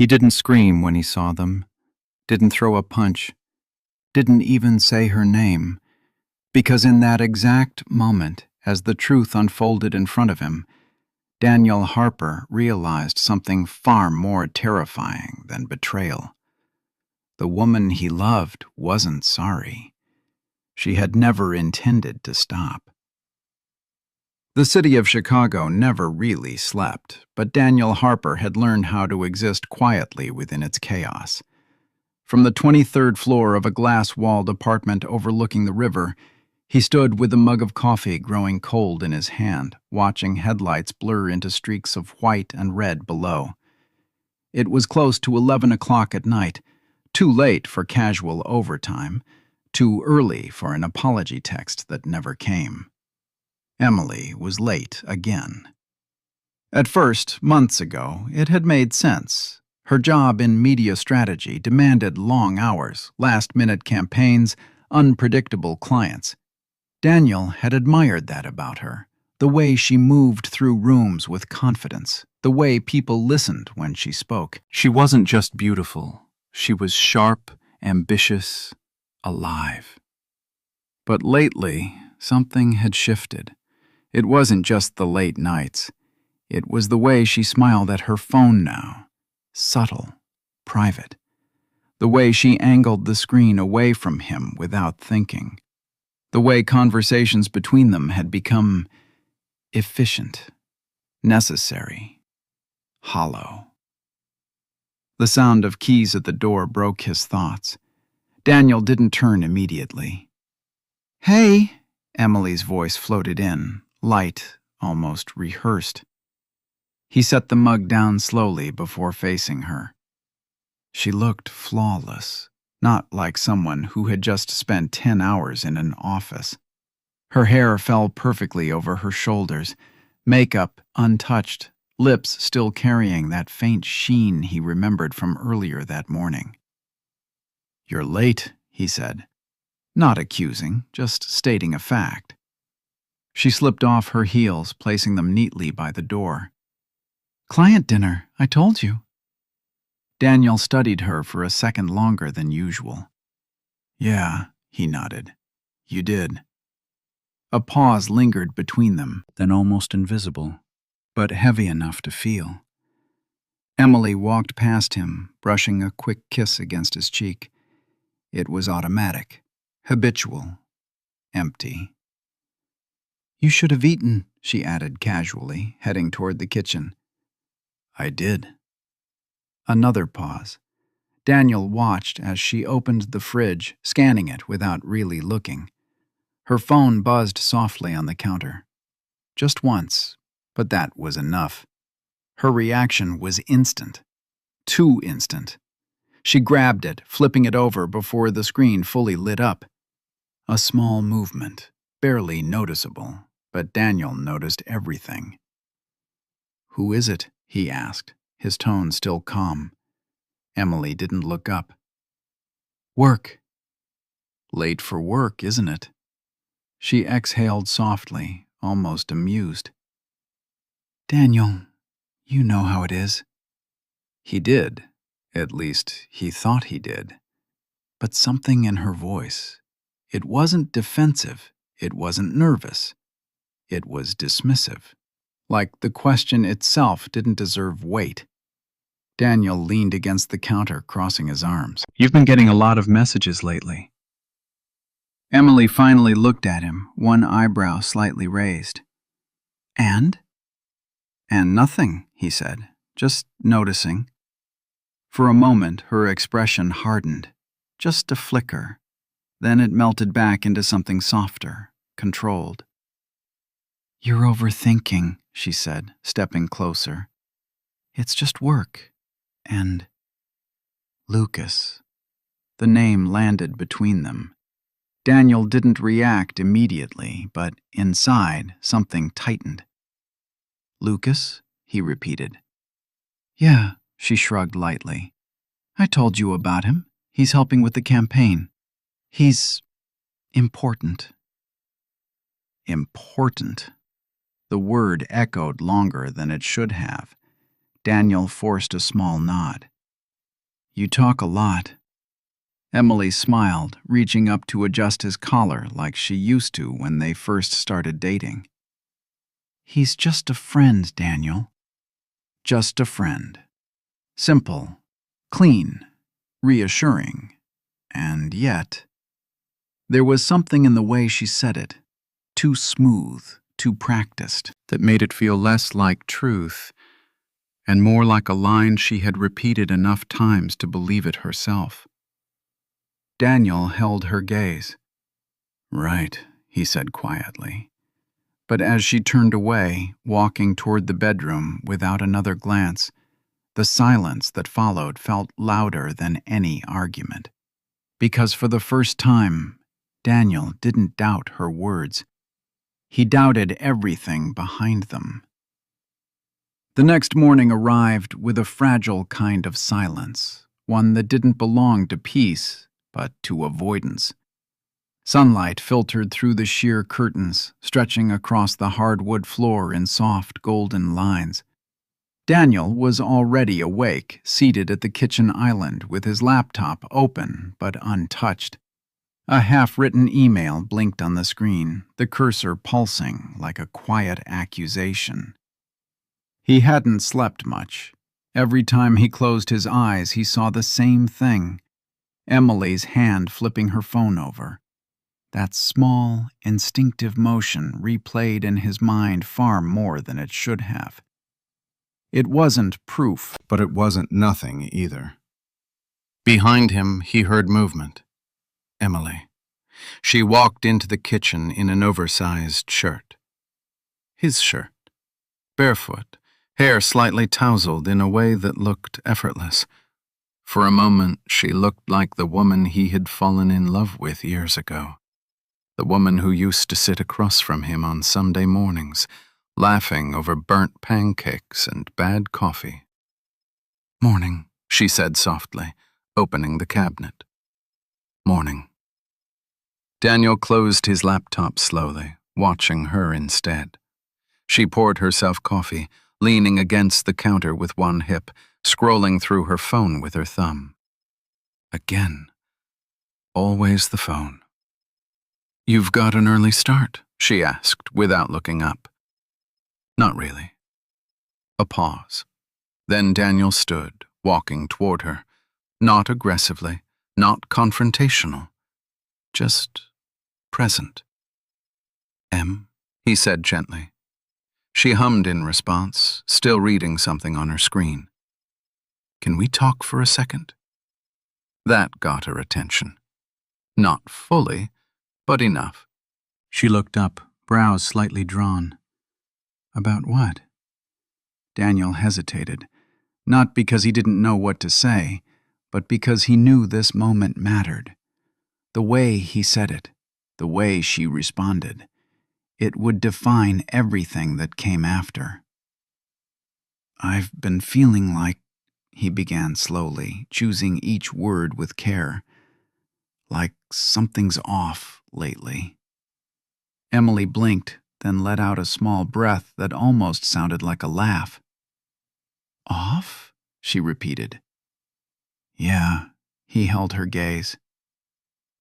He didn't scream when he saw them, didn't throw a punch, didn't even say her name, because in that exact moment, as the truth unfolded in front of him, Daniel Harper realized something far more terrifying than betrayal. The woman he loved wasn't sorry. She had never intended to stop. The city of Chicago never really slept, but Daniel Harper had learned how to exist quietly within its chaos. From the 23rd floor of a glass-walled apartment overlooking the river, he stood with a mug of coffee growing cold in his hand, watching headlights blur into streaks of white and red below. It was close to 11 o'clock at night, too late for casual overtime, too early for an apology text that never came. Emily was late again. At first, months ago, it had made sense. Her job in media strategy demanded long hours, last-minute campaigns, unpredictable clients. Daniel had admired that about her, the way she moved through rooms with confidence, the way people listened when she spoke. She wasn't just beautiful. She was sharp, ambitious, alive. But lately, something had shifted. It wasn't just the late nights. It was the way she smiled at her phone now. Subtle, private. The way she angled the screen away from him without thinking. The way conversations between them had become efficient, necessary, hollow. The sound of keys at the door broke his thoughts. Daniel didn't turn immediately. "Hey," Emily's voice floated in, light, almost rehearsed. He set the mug down slowly before facing her. She looked flawless, not like someone who had just spent 10 hours in an office. Her hair fell perfectly over her shoulders, makeup untouched, lips still carrying that faint sheen he remembered from earlier that morning. "You're late," he said, not accusing, just stating a fact. She slipped off her heels, placing them neatly by the door. "Client dinner, I told you." Daniel studied her for a second longer than usual. "Yeah," he nodded. "You did." A pause lingered between them, then almost invisible, but heavy enough to feel. Emily walked past him, brushing a quick kiss against his cheek. It was automatic, habitual, empty. "You should have eaten," she added casually, heading toward the kitchen. "I did." Another pause. Daniel watched as she opened the fridge, scanning it without really looking. Her phone buzzed softly on the counter. Just once, but that was enough. Her reaction was instant. Too instant. She grabbed it, flipping it over before the screen fully lit up. A small movement, barely noticeable, but Daniel noticed everything. "Who is it?" he asked, his tone still calm. Emily didn't look up. "Work." "Late for work, isn't it?" She exhaled softly, almost amused. "Daniel, you know how it is." He did. At least, he thought he did. But something in her voice. It wasn't defensive. It wasn't nervous. It was dismissive. Like the question itself didn't deserve weight. Daniel leaned against the counter, crossing his arms. "You've been getting a lot of messages lately." Emily finally looked at him, one eyebrow slightly raised. "And?" "And nothing," he said, "just noticing." For a moment, her expression hardened. Just a flicker. Then it melted back into something softer, controlled. "You're overthinking," she said, stepping closer. "It's just work. And Lucas." The name landed between them. Daniel didn't react immediately, but inside, something tightened. "Lucas?" he repeated. "Yeah," she shrugged lightly. "I told you about him. He's helping with the campaign. He's important." Important. The word echoed longer than it should have. Daniel forced a small nod. You talk a lot. Emily smiled, reaching up to adjust his collar like she used to when they first started dating. He's just a friend, Daniel. Just a friend. Simple, clean, reassuring, and yet, there was something in the way she said it, too smooth, too practiced, that made it feel less like truth and more like a line she had repeated enough times to believe it herself. Daniel held her gaze. Right, he said quietly. But as she turned away, walking toward the bedroom without another glance, the silence that followed felt louder than any argument. Because for the first time, Daniel didn't doubt her words. He doubted everything behind them. The next morning arrived with a fragile kind of silence, one that didn't belong to peace, but to avoidance. Sunlight filtered through the sheer curtains, stretching across the hardwood floor in soft golden lines. Daniel was already awake, seated at the kitchen island with his laptop open but untouched. A half-written email blinked on the screen, the cursor pulsing like a quiet accusation. He hadn't slept much. Every time he closed his eyes, he saw the same thing. Emily's hand flipping her phone over. That small, instinctive motion replayed in his mind far more than it should have. It wasn't proof, but it wasn't nothing either. Behind him, he heard movement. Emily. She walked into the kitchen in an oversized shirt. His shirt. Barefoot, hair slightly tousled in a way that looked effortless. For a moment, she looked like the woman he had fallen in love with years ago. The woman who used to sit across from him on Sunday mornings, laughing over burnt pancakes and bad coffee. "Morning," she said softly, opening the cabinet. "Morning." Daniel closed his laptop slowly, watching her instead. She poured herself coffee, leaning against the counter with one hip, scrolling through her phone with her thumb. Again. Always the phone. "You've got an early start?" she asked, without looking up. "Not really." A pause. Then Daniel stood, walking toward her, not aggressively, not confrontational, just present. "Em," he said gently. She hummed in response, still reading something on her screen. "Can we talk for a second?" That got her attention. Not fully, but enough. She looked up, brows slightly drawn. "About what?" Daniel hesitated, not because he didn't know what to say, but because he knew this moment mattered. The way he said it, the way she responded, it would define everything that came after. "I've been feeling like," he began slowly, choosing each word with care, "like something's off lately." Emily blinked, then let out a small breath that almost sounded like a laugh. "Off?" she repeated. "Yeah," he held her gaze.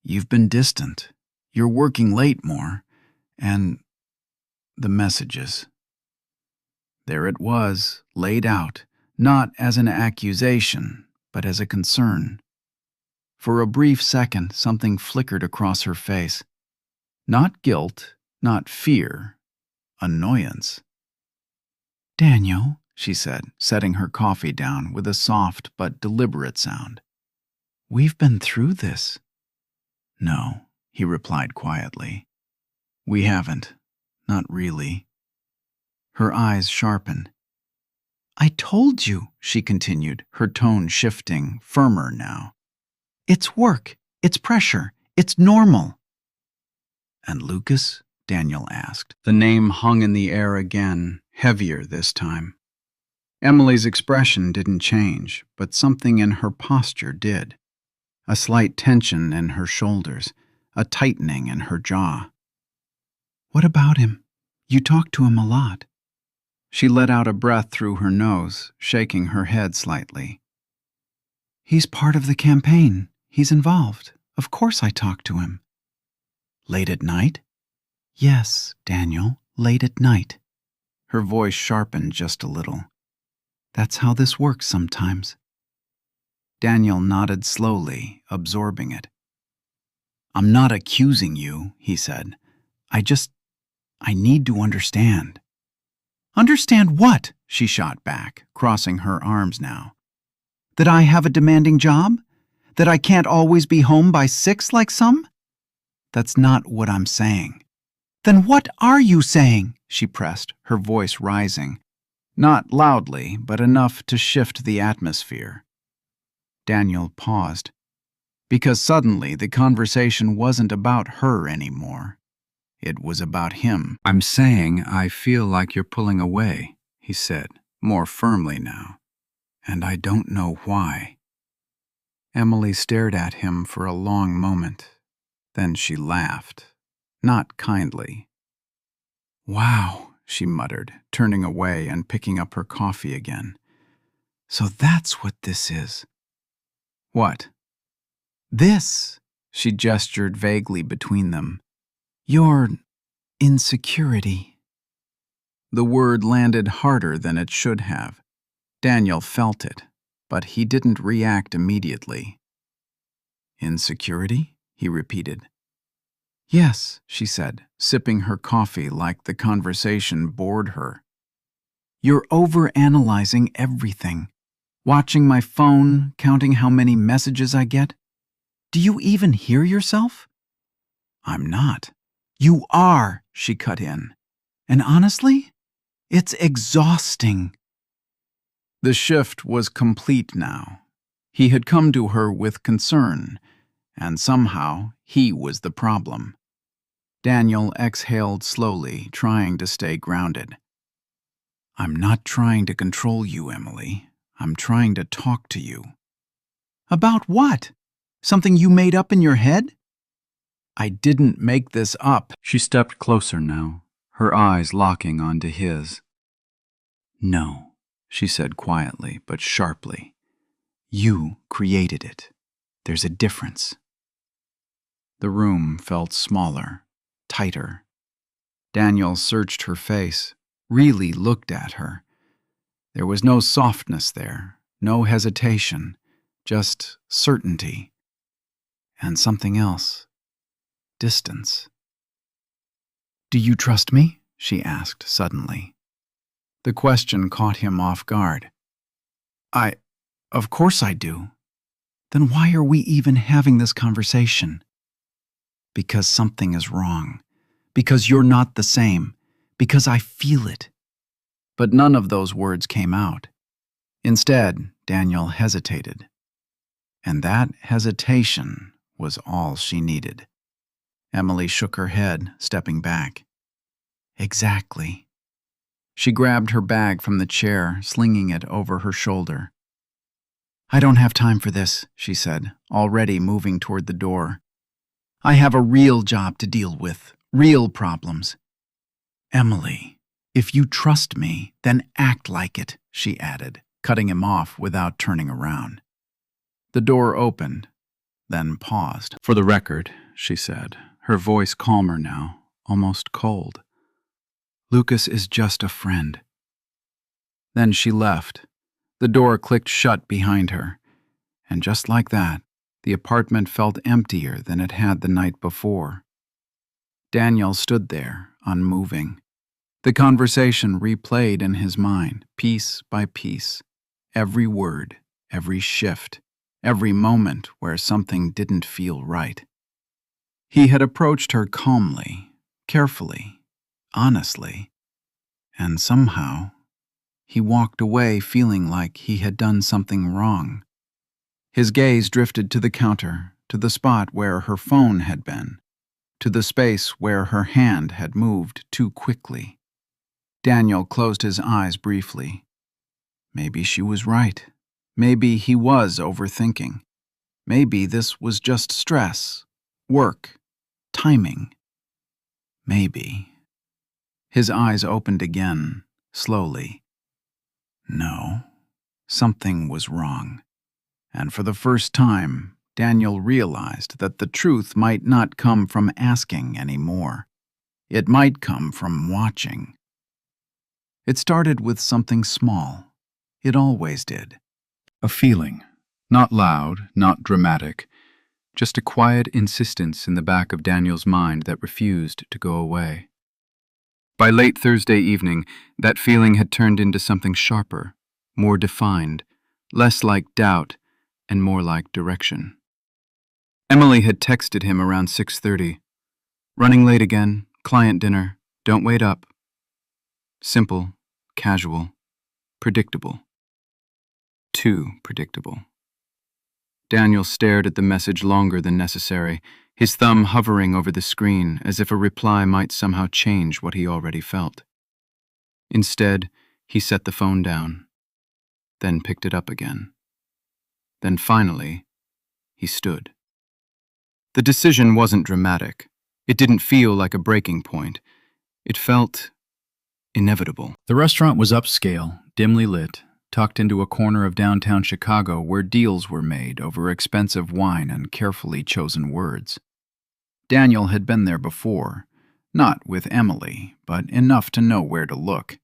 "You've been distant. You're working late more. And the messages." There it was, laid out, not as an accusation, but as a concern. For a brief second, something flickered across her face. Not guilt, not fear, annoyance. "Daniel," she said, setting her coffee down with a soft but deliberate sound. "We've been through this." "No," he replied quietly. "We haven't. Not really." Her eyes sharpened. "I told you," she continued, her tone shifting, firmer now. "It's work. It's pressure. It's normal." "And Lucas?" Daniel asked. The name hung in the air again, heavier this time. Emily's expression didn't change, but something in her posture did. A slight tension in her shoulders, a tightening in her jaw. "What about him? You talk to him a lot." She let out a breath through her nose, shaking her head slightly. He's part of the campaign. He's involved. Of course I talk to him. Late at night? Yes, Daniel, late at night. Her voice sharpened just a little. That's how this works sometimes. Daniel nodded slowly, absorbing it. I'm not accusing you, he said. I need to understand. Understand what? She shot back, crossing her arms now. That I have a demanding job? That I can't always be home by 6 like some? That's not what I'm saying. Then what are you saying? She pressed, her voice rising. Not loudly, but enough to shift the atmosphere. Daniel paused, because suddenly the conversation wasn't about her anymore. It was about him. I'm saying I feel like you're pulling away, he said, more firmly now. And I don't know why. Emily stared at him for a long moment. Then she laughed, not kindly. Wow, she muttered, turning away and picking up her coffee again. So that's what this is. What? This, she gestured vaguely between them. Your insecurity. The word landed harder than it should have. Daniel felt it, but he didn't react immediately. Insecurity? He repeated. Yes, she said, sipping her coffee like the conversation bored her. You're overanalyzing everything. Watching my phone, counting how many messages I get. Do you even hear yourself? I'm not. You are, she cut in. And honestly, it's exhausting. The shift was complete now. He had come to her with concern, and somehow he was the problem. Daniel exhaled slowly, trying to stay grounded. I'm not trying to control you, Emily. I'm trying to talk to you. About what? Something you made up in your head? I didn't make this up. She stepped closer now, her eyes locking onto his. No, she said quietly but sharply. You created it. There's a difference. The room felt smaller, tighter. Daniel searched her face, really looked at her. There was no softness there, no hesitation, just certainty. And something else. Distance. Do you trust me? She asked suddenly. The question caught him off guard. Of course I do. Then why are we even having this conversation? Because something is wrong. Because you're not the same. Because I feel it. But none of those words came out. Instead, Daniel hesitated. And that hesitation was all she needed. Emily shook her head, stepping back. Exactly. She grabbed her bag from the chair, slinging it over her shoulder. I don't have time for this, she said, already moving toward the door. I have a real job to deal with, real problems. Emily, if you trust me, then act like it, she added, cutting him off without turning around. The door opened, then paused. For the record, she said, her voice calmer now, almost cold. Lucas is just a friend. Then she left. The door clicked shut behind her, and just like that, the apartment felt emptier than it had the night before. Daniel stood there, unmoving. The conversation replayed in his mind, piece by piece, every word, every shift, every moment where something didn't feel right. He had approached her calmly, carefully, honestly, and somehow he walked away feeling like he had done something wrong. His gaze drifted to the counter, to the spot where her phone had been, to the space where her hand had moved too quickly. Daniel closed his eyes briefly. Maybe she was right. Maybe he was overthinking. Maybe this was just stress, work, timing. Maybe. His eyes opened again, slowly. No, something was wrong. And for the first time, Daniel realized that the truth might not come from asking anymore. It might come from watching. It started with something small. It always did. A feeling. Not loud, not dramatic. Just a quiet insistence in the back of Daniel's mind that refused to go away. By late Thursday evening, that feeling had turned into something sharper, more defined, less like doubt and more like direction. Emily had texted him around 6:30. "Running late again, client dinner, don't wait up." Simple, casual, predictable. Too predictable. Daniel stared at the message longer than necessary, his thumb hovering over the screen as if a reply might somehow change what he already felt. Instead, he set the phone down, then picked it up again. Then finally, he stood. The decision wasn't dramatic. It didn't feel like a breaking point. It felt inevitable. The restaurant was upscale, dimly lit, tucked into a corner of downtown Chicago where deals were made over expensive wine and carefully chosen words. Daniel had been there before, not with Emily, but enough to know where to look.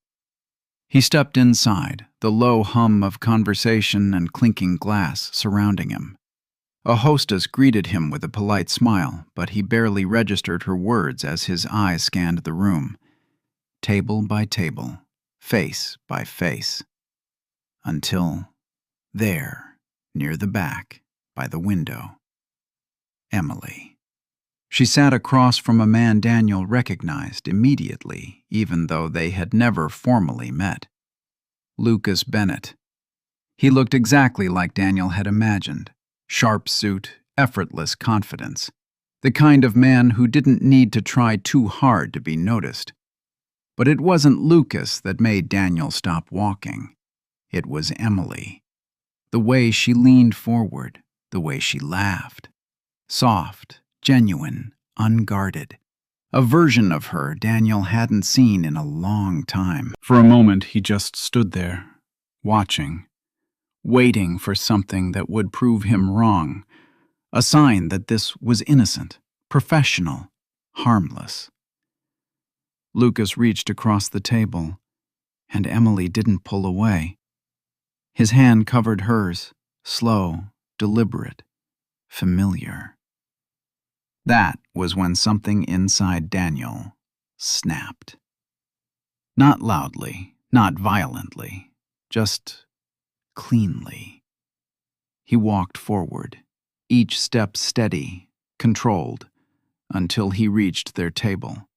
He stepped inside, the low hum of conversation and clinking glass surrounding him. A hostess greeted him with a polite smile, but he barely registered her words as his eyes scanned the room. Table by table, face by face. Until, there, near the back, by the window, Emily. She sat across from a man Daniel recognized immediately, even though they had never formally met. Lucas Bennett. He looked exactly like Daniel had imagined. Sharp suit, effortless confidence. The kind of man who didn't need to try too hard to be noticed. But it wasn't Lucas that made Daniel stop walking. It was Emily. The way she leaned forward, the way she laughed. Soft, genuine, unguarded. A version of her Daniel hadn't seen in a long time. For a moment, he just stood there, watching, waiting for something that would prove him wrong. A sign that this was innocent, professional, harmless. Lucas reached across the table, and Emily didn't pull away. His hand covered hers, slow, deliberate, familiar. That was when something inside Daniel snapped. Not loudly, not violently, just cleanly. He walked forward, each step steady, controlled, until he reached their table.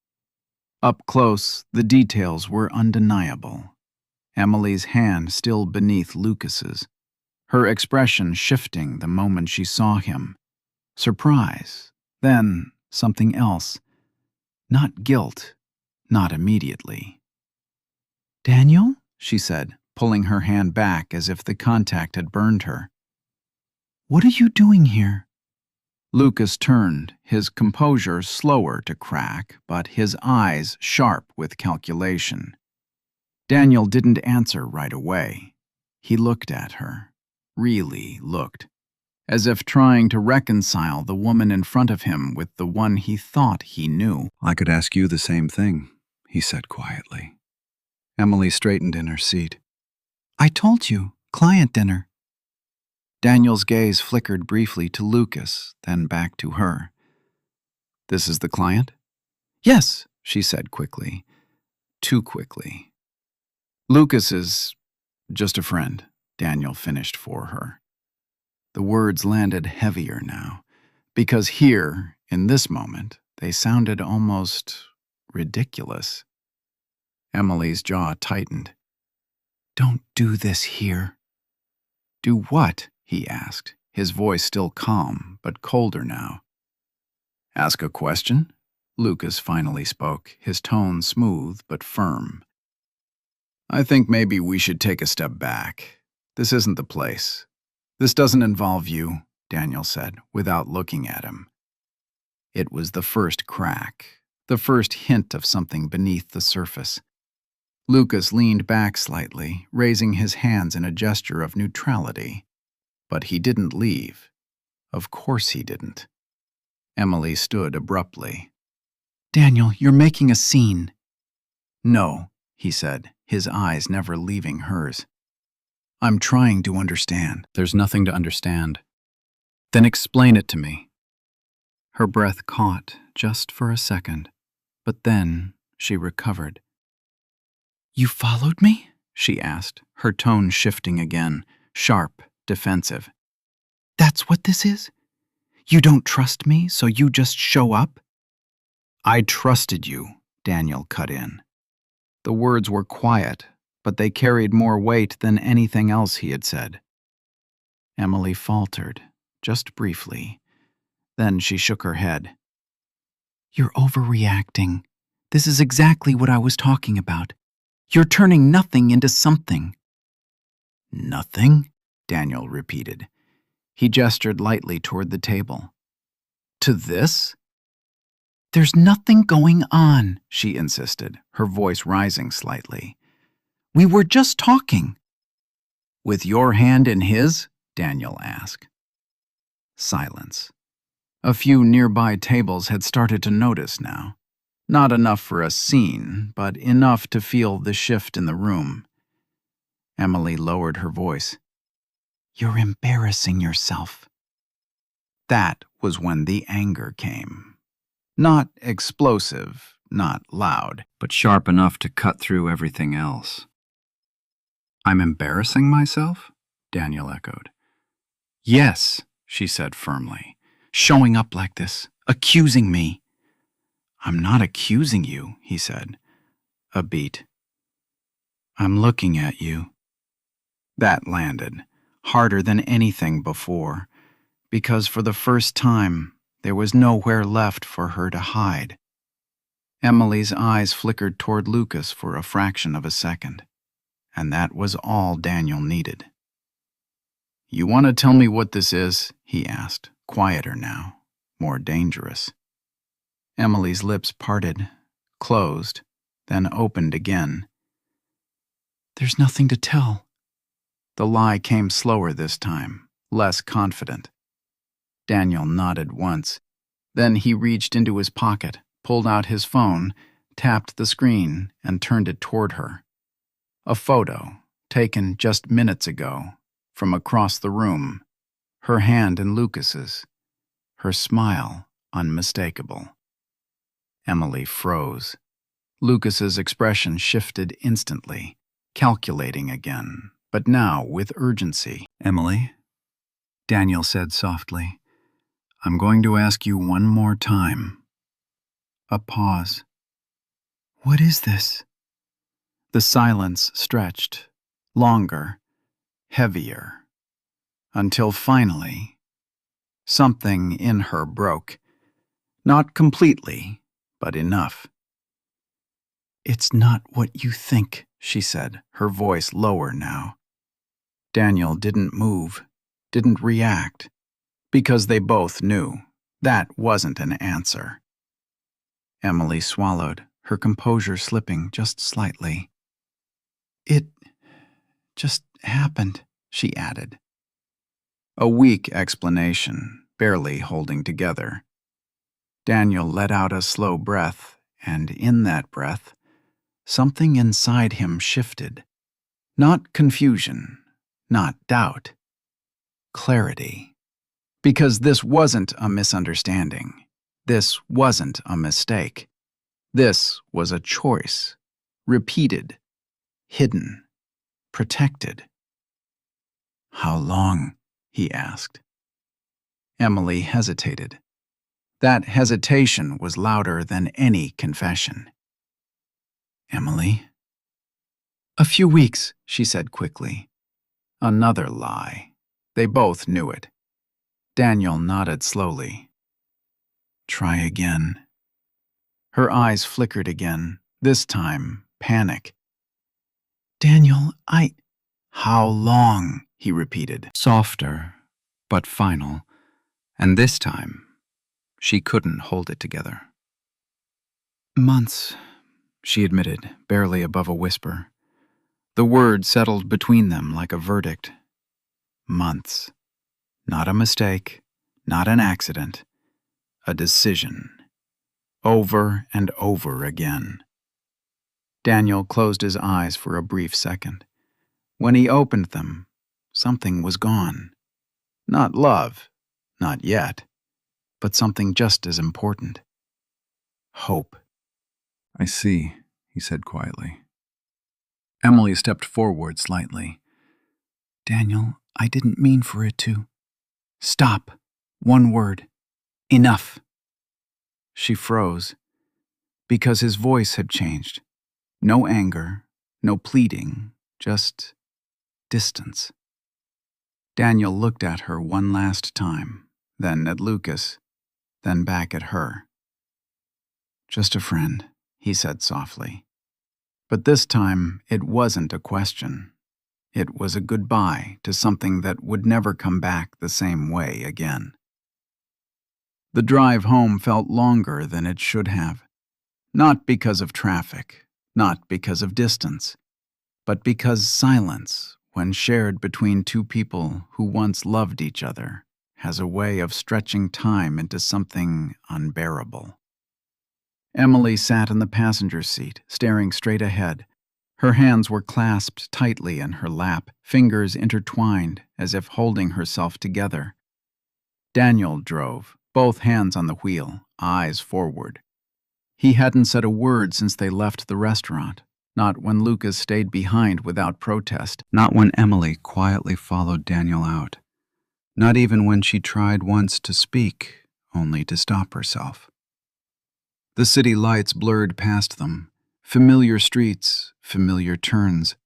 Up close, the details were undeniable. Emily's hand still beneath Lucas's, her expression shifting the moment she saw him. Surprise, then something else. Not guilt, not immediately. "Daniel?" she said, pulling her hand back as if the contact had burned her. "What are you doing here?" Lucas turned, his composure slower to crack, but his eyes sharp with calculation. Daniel didn't answer right away. He looked at her, really looked, as if trying to reconcile the woman in front of him with the one he thought he knew. "I could ask you the same thing," he said quietly. Emily straightened in her seat. "I told you, client dinner." Daniel's gaze flickered briefly to Lucas, then back to her. "This is the client?" "Yes," she said quickly. Too quickly. "Lucas is just a friend," Daniel finished for her. The words landed heavier now, because here, in this moment, they sounded almost ridiculous. Emily's jaw tightened. "Don't do this here." "Do what?" he asked, his voice still calm, but colder now. "Ask a question?" Lucas finally spoke, his tone smooth but firm. "I think maybe we should take a step back. This isn't the place. This doesn't involve you," Daniel said, without looking at him. It was the first crack, the first hint of something beneath the surface. Lucas leaned back slightly, raising his hands in a gesture of neutrality. But he didn't leave. Of course he didn't. Emily stood abruptly. "Daniel, you're making a scene." "No," he said, his eyes never leaving hers. "I'm trying to understand." "There's nothing to understand." "Then explain it to me." Her breath caught just for a second, but then she recovered. "You followed me?" she asked, her tone shifting again, sharp, defensive. "That's what this is? You don't trust me, so you just show up?" "I trusted you," Daniel cut in. The words were quiet, but they carried more weight than anything else he had said. Emily faltered, just briefly. Then she shook her head. "You're overreacting. This is exactly what I was talking about. You're turning nothing into something." "Nothing?" Daniel repeated. He gestured lightly toward the table. "To this?" "There's nothing going on," she insisted, her voice rising slightly. "We were just talking." "With your hand in his?" Daniel asked. Silence. A few nearby tables had started to notice now. Not enough for a scene, but enough to feel the shift in the room. Emily lowered her voice. "You're embarrassing yourself." That was when the anger came. Not explosive, not loud, but sharp enough to cut through everything else. "I'm embarrassing myself?" Daniel echoed. "Yes," she said firmly. "Showing up like this, accusing me." "I'm not accusing you," he said. A beat. "I'm looking at you." That landed, harder than anything before, because for the first time, there was nowhere left for her to hide. Emily's eyes flickered toward Lucas for a fraction of a second, and that was all Daniel needed. "You want to tell me what this is?" he asked, quieter now, more dangerous. Emily's lips parted, closed, then opened again. "There's nothing to tell." The lie came slower this time, less confident. Daniel nodded once. Then he reached into his pocket, pulled out his phone, tapped the screen, and turned it toward her. A photo, taken just minutes ago, from across the room, her hand in Lucas's, her smile unmistakable. Emily froze. Lucas's expression shifted instantly, calculating again, but now with urgency. "Emily," Daniel said softly, "I'm going to ask you one more time." A pause. "What is this?" The silence stretched, longer, heavier, until finally, something in her broke. Not completely, but enough. "It's not what you think," she said, her voice lower now. Daniel didn't move, didn't react, because they both knew that wasn't an answer. Emily swallowed, her composure slipping just slightly. "It just happened," she added. A weak explanation, barely holding together. Daniel let out a slow breath, and in that breath, something inside him shifted. Not confusion, not doubt. Clarity. Because this wasn't a misunderstanding. This wasn't a mistake. This was a choice. Repeated. Hidden. Protected. "How long?" he asked. Emily hesitated. That hesitation was louder than any confession. "Emily?" "A few weeks," she said quickly. Another lie. They both knew it. Daniel nodded slowly. "Try again." Her eyes flickered again, this time panic. "Daniel, How long?" he repeated, softer, but final, and this time, she couldn't hold it together. "Months," she admitted, barely above a whisper. The word settled between them like a verdict. Months. Not a mistake, not an accident, a decision. Over and over again. Daniel closed his eyes for a brief second. When he opened them, something was gone. Not love, not yet, but something just as important. Hope. "I see," he said quietly. Emily stepped forward slightly. Daniel, I didn't mean for it to. Stop. One word. Enough. She froze, because his voice had changed. No anger, no pleading, just distance. Daniel looked at her one last time, then at Lucas, then back at her. Just a friend, he said softly. But this time, it wasn't a question. It was a goodbye to something that would never come back the same way again. The drive home felt longer than it should have. Not because of traffic, not because of distance, but because silence, when shared between two people who once loved each other, has a way of stretching time into something unbearable. Emily sat in the passenger seat, staring straight ahead. Her hands were clasped tightly in her lap, fingers intertwined as if holding herself together. Daniel drove, both hands on the wheel, eyes forward. He hadn't said a word since they left the restaurant, not when Lucas stayed behind without protest, not when Emily quietly followed Daniel out, not even when she tried once to speak, only to stop herself. The city lights blurred past them, familiar streets, familiar turns,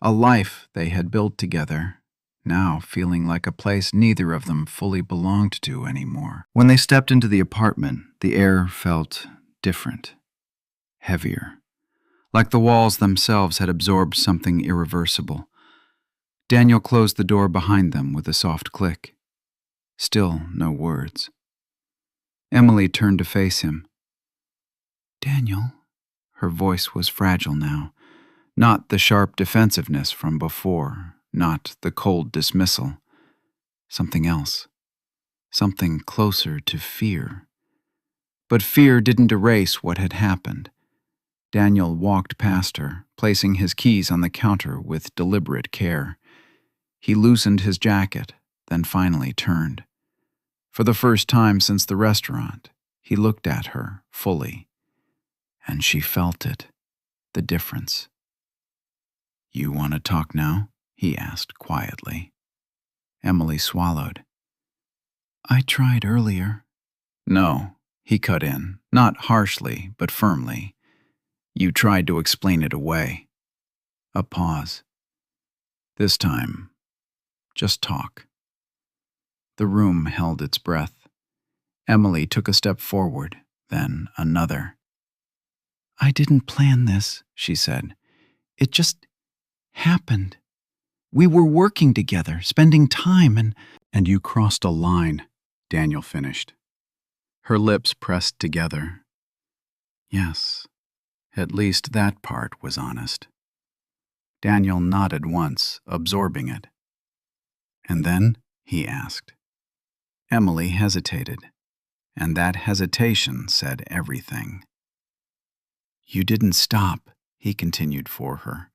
a life they had built together, now feeling like a place neither of them fully belonged to anymore. When they stepped into the apartment, the air felt different, heavier, like the walls themselves had absorbed something irreversible. Daniel closed the door behind them with a soft click. Still no words. Emily turned to face him. Daniel, her voice was fragile now, not the sharp defensiveness from before, not the cold dismissal. Something else, something closer to fear. But fear didn't erase what had happened. Daniel walked past her, placing his keys on the counter with deliberate care. He loosened his jacket, then finally turned. For the first time since the restaurant, he looked at her fully. And she felt it, the difference. You want to talk now? He asked quietly. Emily swallowed. I tried earlier. No, he cut in, not harshly, but firmly. You tried to explain it away. A pause. This time, just talk. The room held its breath. Emily took a step forward, then another. I didn't plan this, she said. It just happened. We were working together, spending time, and you crossed a line, Daniel finished. Her lips pressed together. Yes, at least that part was honest. Daniel nodded once, absorbing it. And then, he asked. Emily hesitated, and that hesitation said everything. You didn't stop, he continued for her.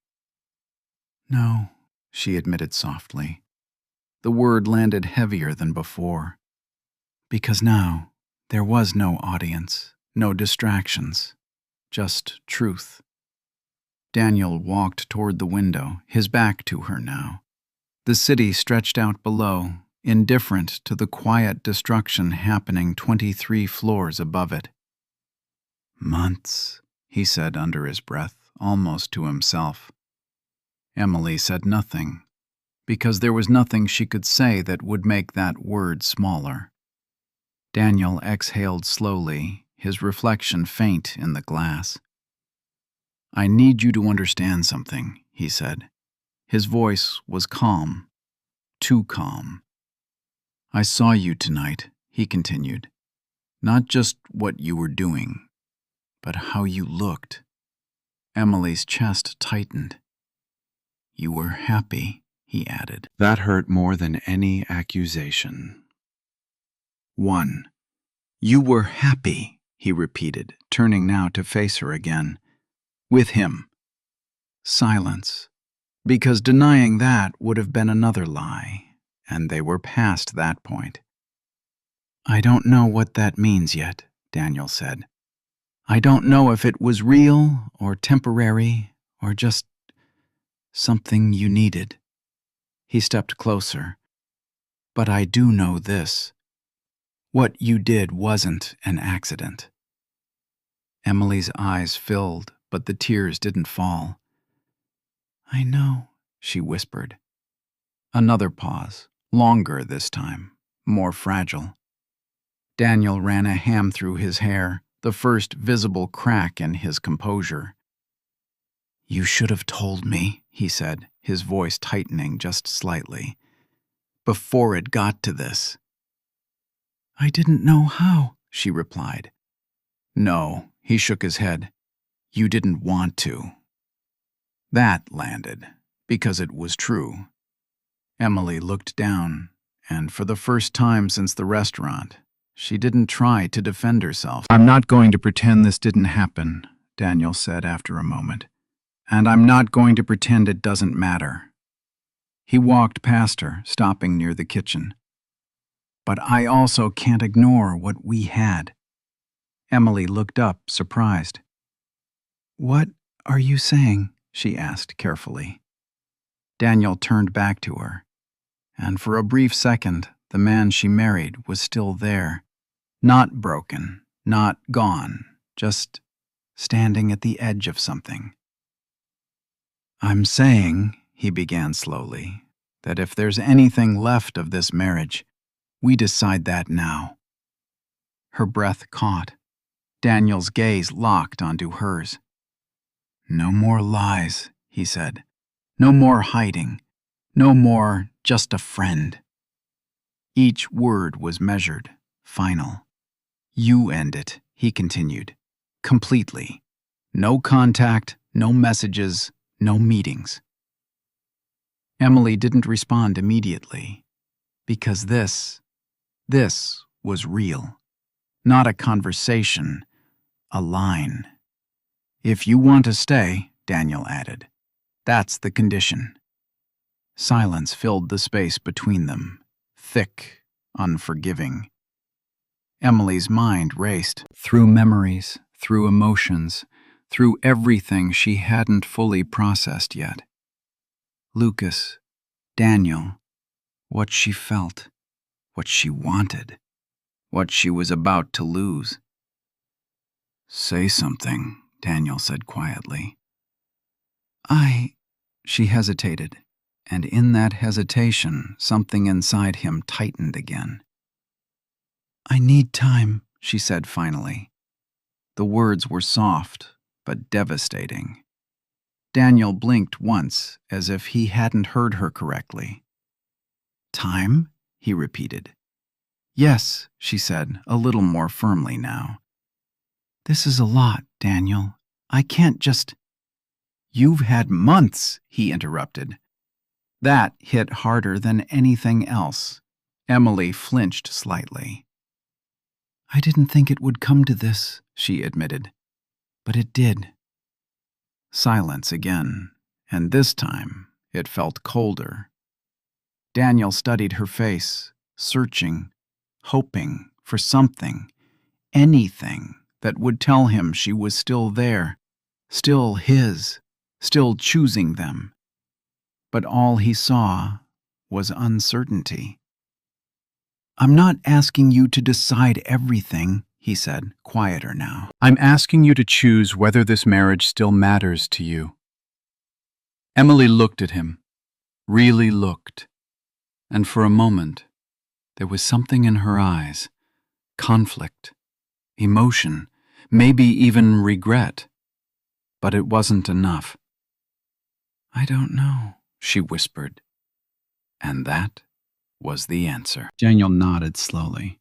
No, she admitted softly. The word landed heavier than before. Because now, there was no audience, no distractions, just truth. Daniel walked toward the window, his back to her now. The city stretched out below, indifferent to the quiet destruction happening 23 floors above it. Months, he said under his breath, almost to himself. Emily said nothing, because there was nothing she could say that would make that word smaller. Daniel exhaled slowly, his reflection faint in the glass. I need you to understand something, he said. His voice was calm, too calm. I saw you tonight, he continued. Not just what you were doing, but how you looked. Emily's chest tightened. You were happy, he added. That hurt more than any accusation. 1. You were happy, he repeated, turning now to face her again. With him. Silence. Because denying that would have been another lie, and they were past that point. I don't know what that means yet, Daniel said. I don't know if it was real or temporary or just something you needed. He stepped closer. But I do know this. What you did wasn't an accident. Emily's eyes filled, but the tears didn't fall. I know, she whispered. Another pause, longer this time, more fragile. Daniel ran a hand through his hair, the first visible crack in his composure. You should have told me, he said, his voice tightening just slightly. Before it got to this. I didn't know how, she replied. No, he shook his head. You didn't want to. That landed, because it was true. Emily looked down, and for the first time since the restaurant, she didn't try to defend herself. I'm not going to pretend this didn't happen, Daniel said after a moment. And I'm not going to pretend it doesn't matter. He walked past her, stopping near the kitchen. But I also can't ignore what we had. Emily looked up, surprised. What are you saying? She asked carefully. Daniel turned back to her, and for a brief second, the man she married was still there. Not broken, not gone, just standing at the edge of something. I'm saying, he began slowly, that if there's anything left of this marriage, we decide that now. Her breath caught. Daniel's gaze locked onto hers. No more lies, he said. No more hiding. No more just a friend. Each word was measured, final. You end it, he continued. Completely. No contact, no messages, no meetings. Emily didn't respond immediately, because this was real. Not a conversation, a line. If you want to stay, Daniel added, that's the condition. Silence filled the space between them, thick, unforgiving. Emily's mind raced through memories, through emotions, through everything she hadn't fully processed yet. Lucas, Daniel, what she felt, what she wanted, what she was about to lose. Say something, Daniel said quietly. She hesitated, and in that hesitation, something inside him tightened again. I need time, she said finally. The words were soft, but devastating. Daniel blinked once, as if he hadn't heard her correctly. Time? He repeated. Yes, she said, a little more firmly now. This is a lot, Daniel. I can't just... You've had months, he interrupted. That hit harder than anything else. Emily flinched slightly. I didn't think it would come to this, she admitted. But it did. Silence again, and this time it felt colder. Daniel studied her face, searching, hoping for something, anything that would tell him she was still there, still his, still choosing them. But all he saw was uncertainty. I'm not asking you to decide everything, he said, quieter now. I'm asking you to choose whether this marriage still matters to you. Emily looked at him, really looked, and for a moment, there was something in her eyes, conflict, emotion, maybe even regret. But it wasn't enough. I don't know, she whispered. And that was the answer. Daniel nodded slowly,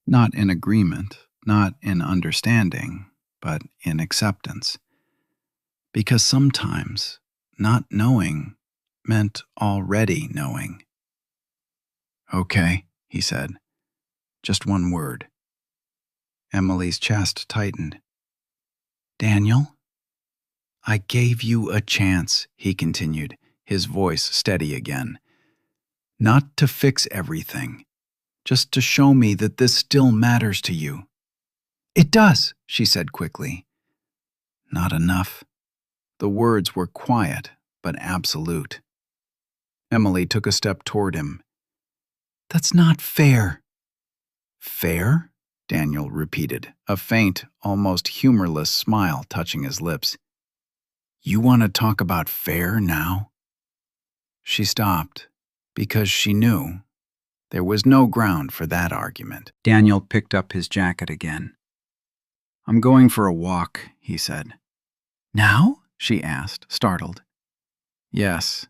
not in agreement, not in understanding, but in acceptance. Because sometimes not knowing meant already knowing. "Okay," he said. "Just one word." Emily's chest tightened. "Daniel?" "I gave you a chance," he continued, his voice steady again. "Not to fix everything, just to show me that this still matters to you." "It does," she said quickly. "Not enough." The words were quiet, but absolute. Emily took a step toward him. "That's not fair." "Fair?" Daniel repeated, a faint, almost humorless smile touching his lips. "You want to talk about fair now?" She stopped, because she knew there was no ground for that argument. Daniel picked up his jacket again. "I'm going for a walk," he said. "Now?" she asked, startled. "Yes."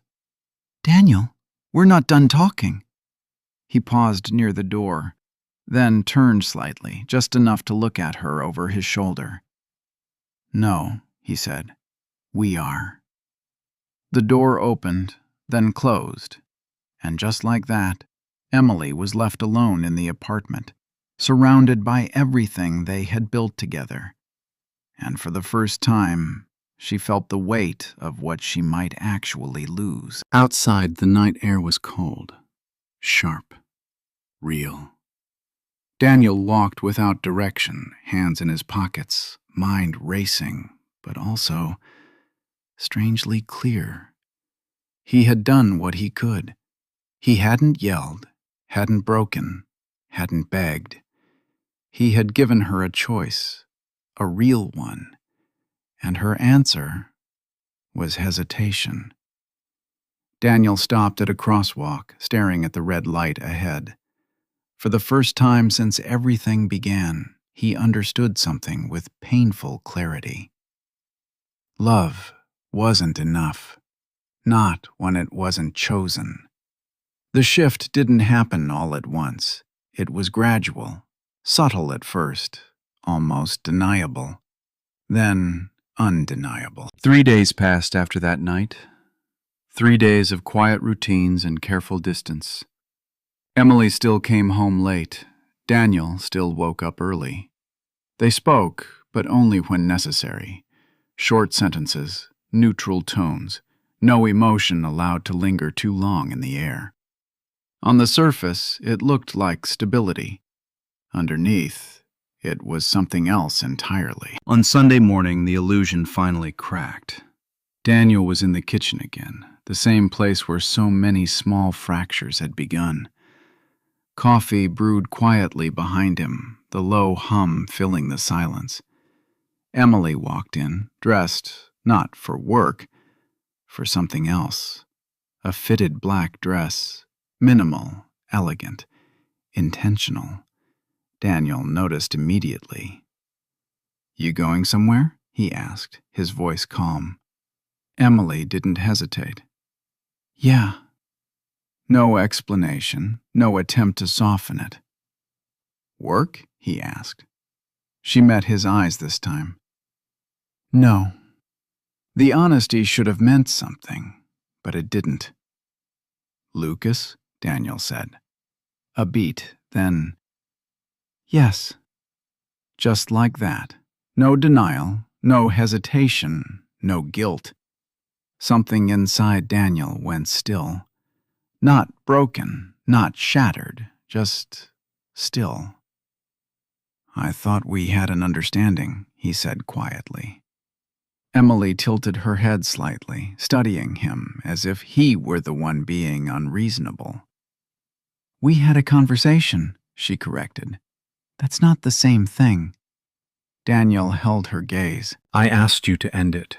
"Daniel, we're not done talking." He paused near the door, then turned slightly, just enough to look at her over his shoulder. "No," he said, "we are." The door opened, then closed, and just like that, Emily was left alone in the apartment, surrounded by everything they had built together. And for the first time, she felt the weight of what she might actually lose. Outside, the night air was cold, sharp, real. Daniel walked without direction, hands in his pockets, mind racing, but also strangely clear. He had done what he could. He hadn't yelled, hadn't broken, hadn't begged. He had given her a choice, a real one, and her answer was hesitation. Daniel stopped at a crosswalk, staring at the red light ahead. For the first time since everything began, he understood something with painful clarity. Love wasn't enough, not when it wasn't chosen. The shift didn't happen all at once. It was gradual, subtle at first, almost deniable, then undeniable. 3 days passed after that night. 3 days of quiet routines and careful distance. Emily still came home late. Daniel still woke up early. They spoke, but only when necessary. Short sentences, neutral tones, no emotion allowed to linger too long in the air. On the surface, it looked like stability. Underneath, it was something else entirely. On Sunday morning, the illusion finally cracked. Daniel was in the kitchen again, the same place where so many small fractures had begun. Coffee brewed quietly behind him, the low hum filling the silence. Emily walked in, dressed not for work, for something else. A fitted black dress, minimal, elegant, intentional. Daniel noticed immediately. "You going somewhere?" he asked, his voice calm. Emily didn't hesitate. "Yeah." No explanation, no attempt to soften it. "Work?" he asked. She met his eyes this time. "No." The honesty should have meant something, but it didn't. "Lucas?" Daniel said. A beat, then, "Yes." Just like that. No denial, no hesitation, no guilt. Something inside Daniel went still. Not broken, not shattered, just still. "I thought we had an understanding," he said quietly. Emily tilted her head slightly, studying him as if he were the one being unreasonable. "We had a conversation," she corrected. "That's not the same thing." Daniel held her gaze. "I asked you to end it,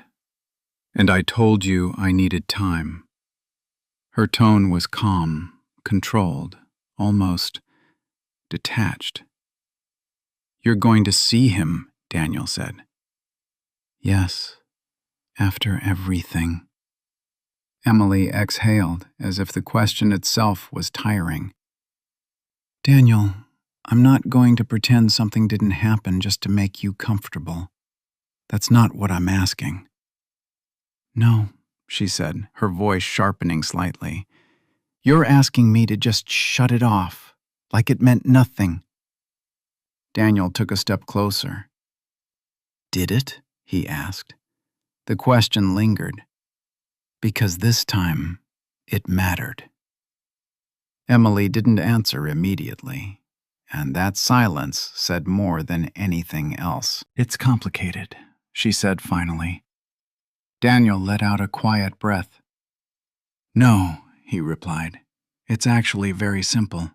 and I told you I needed time." Her tone was calm, controlled, almost detached. "You're going to see him," Daniel said. "Yes, after everything." Emily exhaled, as if the question itself was tiring. "Daniel, I'm not going to pretend something didn't happen just to make you comfortable. That's not what I'm asking." "No, she said, her voice sharpening slightly. "You're asking me to just shut it off, like it meant nothing." Daniel took a step closer. "Did it?" he asked. The question lingered. "Because this time, it mattered." Emily didn't answer immediately, and that silence said more than anything else. "It's complicated," she said finally. Daniel let out a quiet breath. "No," he replied. "It's actually very simple."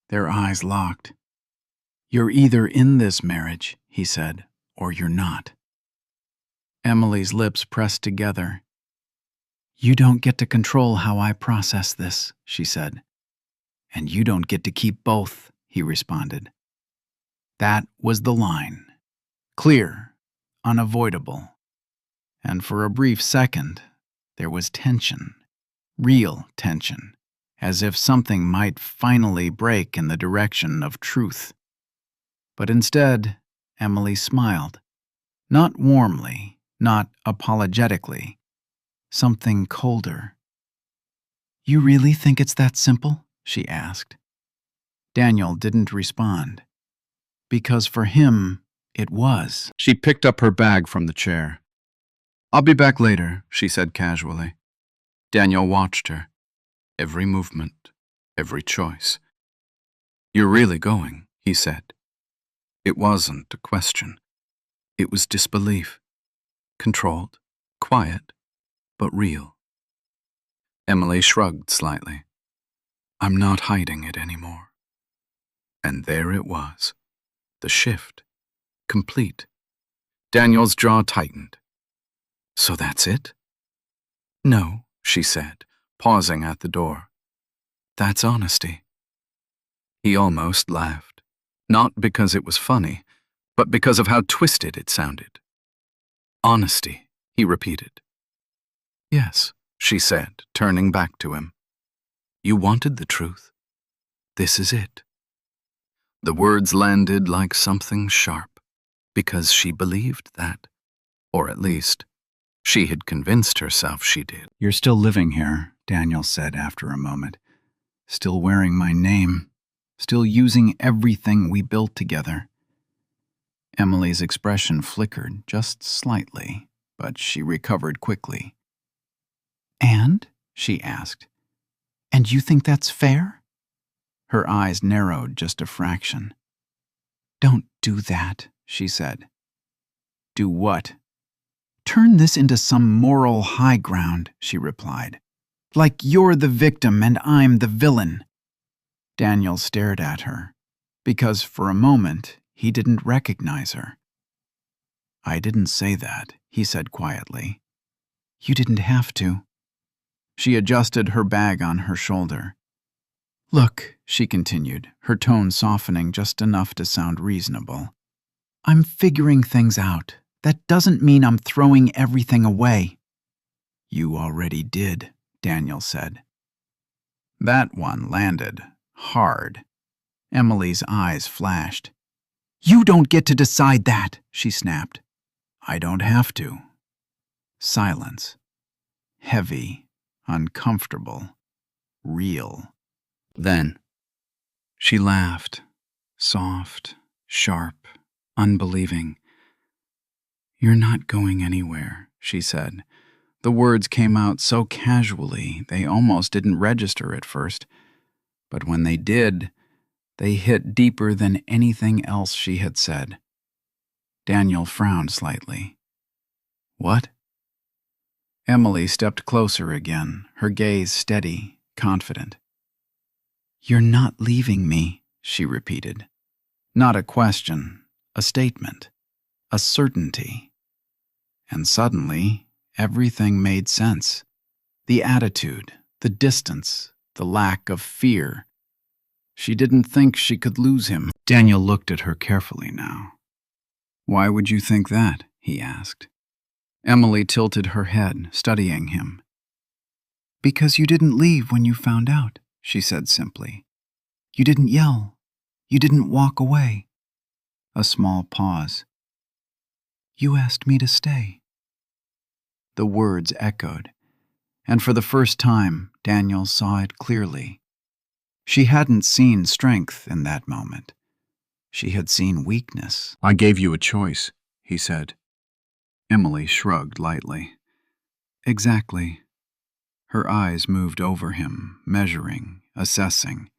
Their eyes locked. "You're either in this marriage," he said, "or you're not." Emily's lips pressed together. "You don't get to control how I process this," she said. "And you don't get to keep both," he responded. That was the line. Clear, unavoidable. And for a brief second, there was tension, real tension, as if something might finally break in the direction of truth. But instead, Emily smiled. Not warmly, not apologetically. Something colder. "You really think it's that simple?" she asked. Daniel didn't respond. Because for him, it was. She picked up her bag from the chair. "I'll be back later," she said casually. Daniel watched her. Every movement, every choice. "You're really going," he said. It wasn't a question. It was disbelief. Controlled, quiet, but real. Emily shrugged slightly. "I'm not hiding it anymore." And there it was. The shift. Complete. Daniel's jaw tightened. "So that's it?" "No," she said, pausing at the door. "That's honesty." He almost laughed. Not because it was funny, but because of how twisted it sounded. "Honesty," he repeated. "Yes," she said, turning back to him. "You wanted the truth. This is it." The words landed like something sharp, because she believed that. Or at least, she had convinced herself she did. "You're still living here," Daniel said after a moment. "Still wearing my name. Still using everything we built together." Emily's expression flickered just slightly, but she recovered quickly. "And?" she asked. "And you think that's fair?" Her eyes narrowed just a fraction. "Don't do that," she said. "Do what?" "Turn this into some moral high ground," she replied. "Like you're the victim and I'm the villain." Daniel stared at her, because for a moment he didn't recognize her. "I didn't say that," he said quietly. "You didn't have to." She adjusted her bag on her shoulder. "Look," she continued, her tone softening just enough to sound reasonable. "I'm figuring things out. That doesn't mean I'm throwing everything away." "You already did," Daniel said. That one landed hard. Emily's eyes flashed. "You don't get to decide that," she snapped. "I don't have to." Silence. Heavy, uncomfortable, real. Then she laughed, soft, sharp, unbelieving. "You're not going anywhere," she said. The words came out so casually they almost didn't register at first. But when they did, they hit deeper than anything else she had said. Daniel frowned slightly. "What?" Emily stepped closer again, her gaze steady, confident. "You're not leaving me," she repeated. Not a question, a statement, a certainty. And suddenly, everything made sense. The attitude, the distance, the lack of fear. She didn't think she could lose him. Daniel looked at her carefully now. "Why would you think that?" he asked. Emily tilted her head, studying him. "Because you didn't leave when you found out," she said simply. "You didn't yell. You didn't walk away." A small pause. "You asked me to stay." The words echoed, and for the first time, Daniel saw it clearly. She hadn't seen strength in that moment. She had seen weakness. "I gave you a choice," he said. Emily shrugged lightly. Exactly. Her eyes moved over him, measuring, assessing.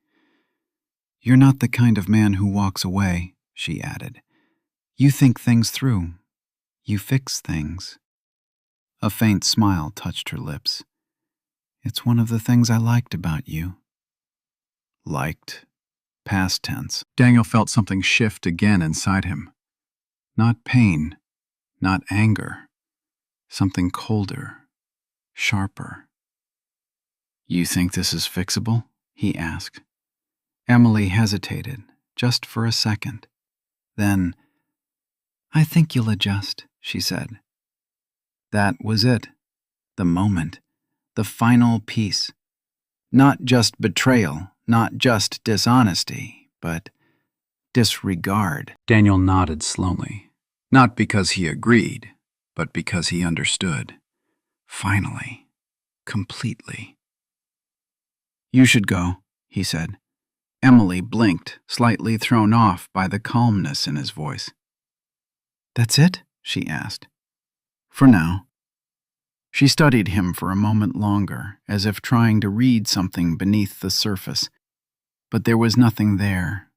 "You're not the kind of man who walks away," she added. "You think things through. You fix things." A faint smile touched her lips. "It's one of the things I liked about you." Liked. Past tense. Daniel felt something shift again inside him. Not pain, not anger. Something colder, sharper. "You think this is fixable?" he asked. Emily hesitated, just for a second. Then, "I think you'll adjust," she said. That was it. The moment. The final piece. Not just betrayal, not just dishonesty, but disregard. Daniel nodded slowly, not because he agreed, but because he understood. Finally. Completely. "You should go," he said. Emily blinked, slightly thrown off by the calmness in his voice. "That's it?" she asked. "For now." She studied him for a moment longer, as if trying to read something beneath the surface. But there was nothing there.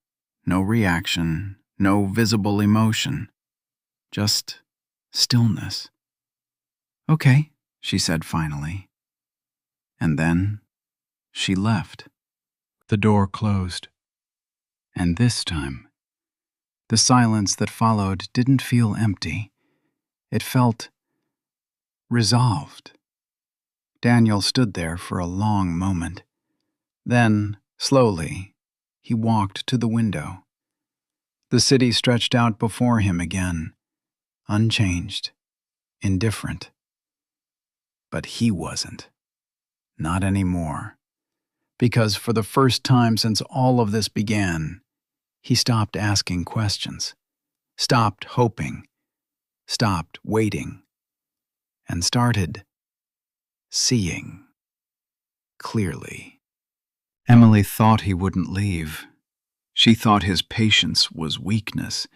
No reaction, no visible emotion. Just stillness. "Okay," she said finally. And then she left. The door closed. And this time, the silence that followed didn't feel empty. It felt resolved. Daniel stood there for a long moment. Then, slowly, he walked to the window. The city stretched out before him again, unchanged, indifferent. But he wasn't. Not anymore. Because for the first time since all of this began, he stopped asking questions, stopped hoping, stopped waiting, and started seeing clearly. Emily thought he wouldn't leave. She thought his patience was weakness,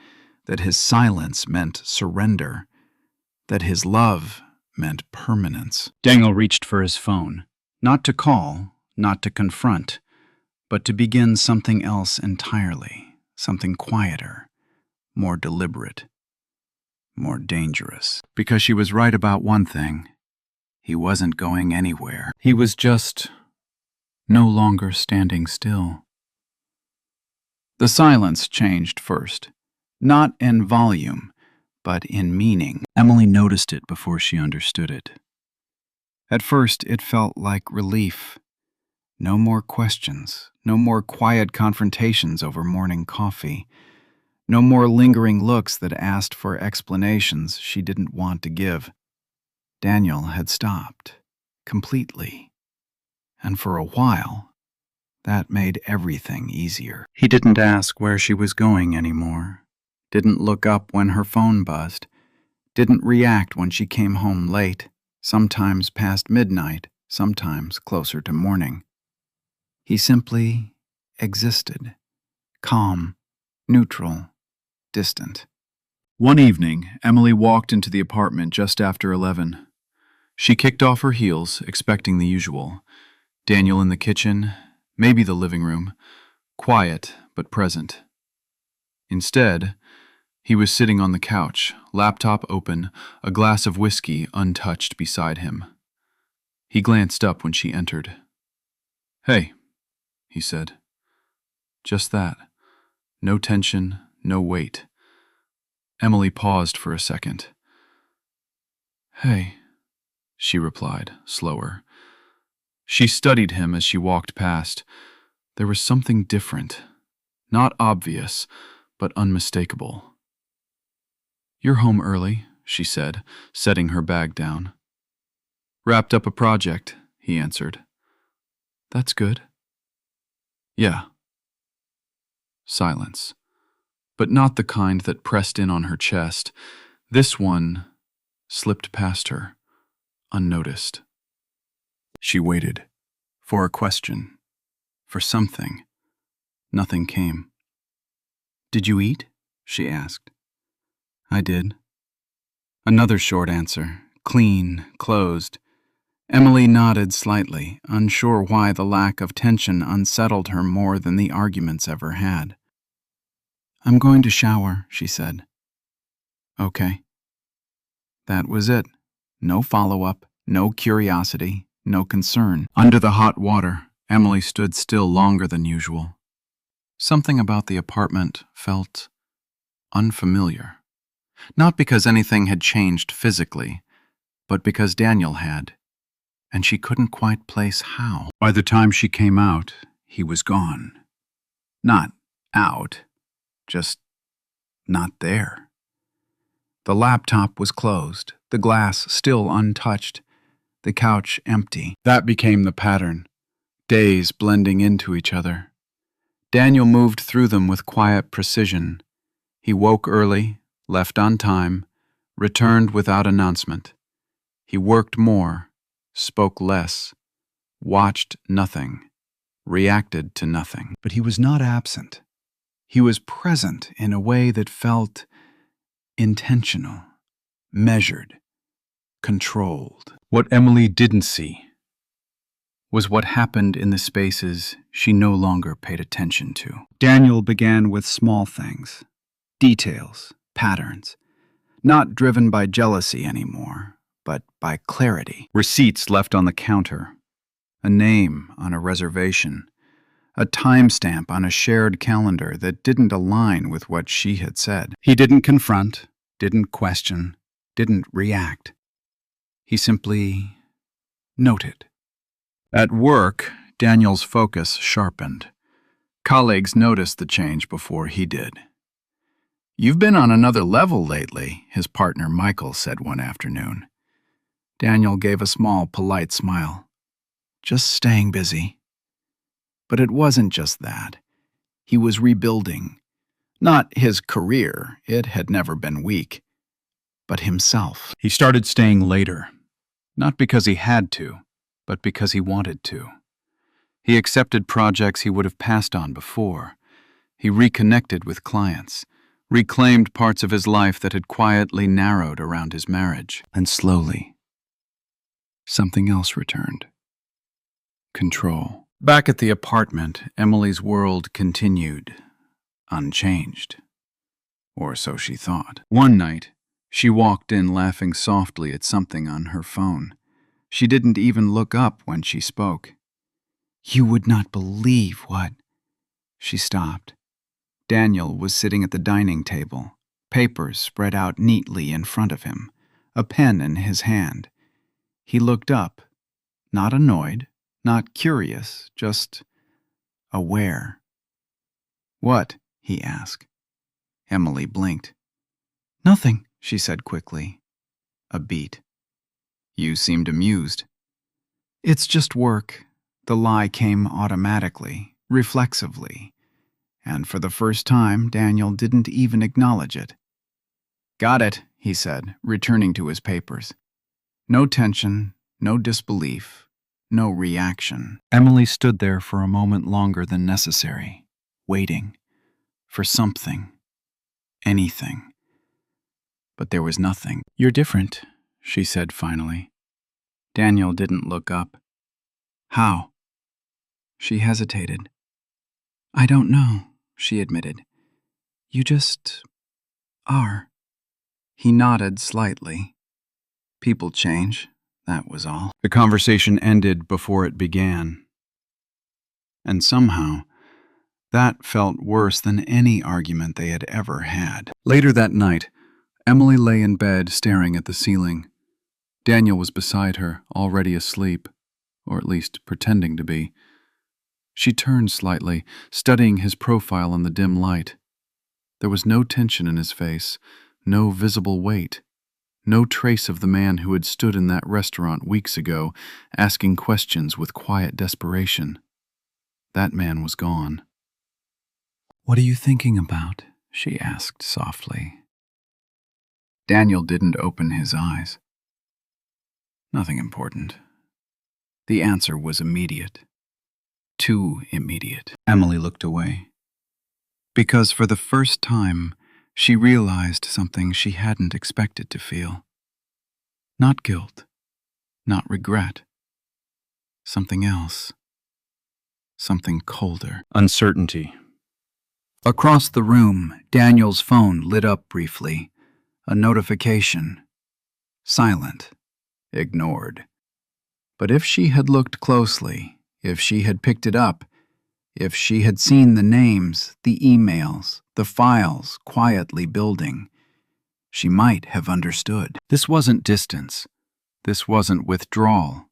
that his silence meant surrender, that his love meant permanence. Daniel reached for his phone, not to call, not to confront, but to begin something else entirely, something quieter, more deliberate, more dangerous. Because she was right about one thing. He wasn't going anywhere. He was just no longer standing still. The silence changed first, not in volume, but in meaning. Emily noticed it before she understood it. At first, it felt like relief. No more questions, no more quiet confrontations over morning coffee, no more lingering looks that asked for explanations she didn't want to give. Daniel had stopped, completely. And for a while, that made everything easier. He didn't ask where she was going anymore, didn't look up when her phone buzzed, didn't react when she came home late, sometimes past midnight, sometimes closer to morning. He simply existed, calm, neutral, distant. One evening, Emily walked into the apartment just after 11. She kicked off her heels, expecting the usual. Daniel in the kitchen, maybe the living room, quiet but present. Instead, he was sitting on the couch, laptop open, a glass of whiskey untouched beside him. He glanced up when she entered. "Hey," he said. Just that. No tension, no weight. Emily paused for a second. "Hey," she replied, slower. She studied him as she walked past. There was something different, not obvious, but unmistakable. "You're home early," she said, setting her bag down. "Wrapped up a project," he answered. "That's good." "Yeah." Silence. But not the kind that pressed in on her chest. This one slipped past her, unnoticed. She waited. For a question. For something. Nothing came. "Did you eat?" she asked. "I did." Another short answer, clean, closed. Emily nodded slightly, unsure why the lack of tension unsettled her more than the arguments ever had. "I'm going to shower," she said. "Okay." That was it. No follow-up, no curiosity, no concern. Under the hot water, Emily stood still longer than usual. Something about the apartment felt unfamiliar. Not because anything had changed physically, but because Daniel had, and she couldn't quite place how. By the time she came out, he was gone. Not out, just not there. The laptop was closed, the glass still untouched, the couch empty. That became the pattern, days blending into each other. Daniel moved through them with quiet precision. He woke early, left on time, returned without announcement. He worked more, spoke less, watched nothing, reacted to nothing. But he was not absent. He was present in a way that felt intentional, measured, controlled. What Emily didn't see was what happened in the spaces she no longer paid attention to. Daniel began with small things, details, patterns, not driven by jealousy anymore, but by clarity. Receipts left on the counter, a name on a reservation, a timestamp on a shared calendar that didn't align with what she had said. He didn't confront, didn't question, didn't react. He simply noted. At work, Daniel's focus sharpened. Colleagues noticed the change before he did. "You've been on another level lately," his partner Michael said one afternoon. Daniel gave a small, polite smile. "Just staying busy." But it wasn't just that. He was rebuilding. Not his career, it had never been weak, but himself. He started staying later, not because he had to, but because he wanted to. He accepted projects he would have passed on before. He reconnected with clients, reclaimed parts of his life that had quietly narrowed around his marriage. And slowly, something else returned. Control. Back at the apartment, Emily's world continued, unchanged. Or so she thought. One night, she walked in laughing softly at something on her phone. She didn't even look up when she spoke. "You would not believe what—" She stopped. Daniel was sitting at the dining table, papers spread out neatly in front of him, a pen in his hand. He looked up, not annoyed, not curious, just aware. "What?" he asked. Emily blinked. "Nothing," she said quickly. A beat. "You seemed amused." "It's just work." The lie came automatically, reflexively, and for the first time, Daniel didn't even acknowledge it. "Got it," he said, returning to his papers. No tension, no disbelief, no reaction. Emily stood there for a moment longer than necessary, waiting for something, anything. But there was nothing. "You're different," she said finally. Daniel didn't look up. "How?" She hesitated. "I don't know," she admitted. "You just are." He nodded slightly. People change, that was all. The conversation ended before it began. And somehow, that felt worse than any argument they had ever had. Later that night, Emily lay in bed staring at the ceiling. Daniel was beside her, already asleep, or at least pretending to be. She turned slightly, studying his profile in the dim light. There was no tension in his face, no visible weight, no trace of the man who had stood in that restaurant weeks ago, asking questions with quiet desperation. That man was gone. "What are you thinking about?" she asked softly. Daniel didn't open his eyes. Nothing important. The answer was immediate. Too immediate. Emily looked away. Because for the first time, she realized something she hadn't expected to feel. Not guilt, not regret. Something else. Something colder. Uncertainty. Across the room, Daniel's phone lit up briefly. A notification. Silent. Ignored. But if she had looked closely, if she had picked it up, if she had seen the names, the emails, the files quietly building, she might have understood. This wasn't distance. This wasn't withdrawal.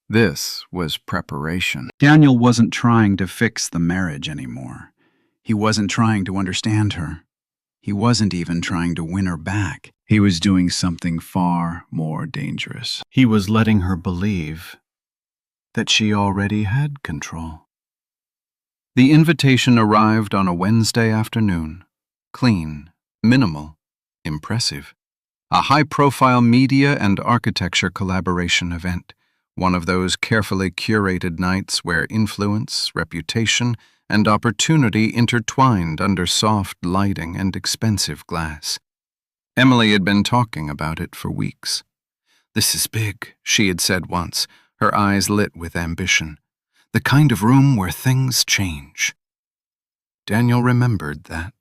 This was preparation. Daniel wasn't trying to fix the marriage anymore. He wasn't trying to understand her. He wasn't even trying to win her back. He was doing something far more dangerous. He was letting her believe that she already had control. The invitation arrived on a Wednesday afternoon. Clean, minimal, impressive. A high-profile media and architecture collaboration event. One of those carefully curated nights where influence, reputation, and opportunity intertwined under soft lighting and expensive glass. Emily had been talking about it for weeks. "This is big," she had said once, her eyes lit with ambition. "The kind of room where things change." Daniel remembered that.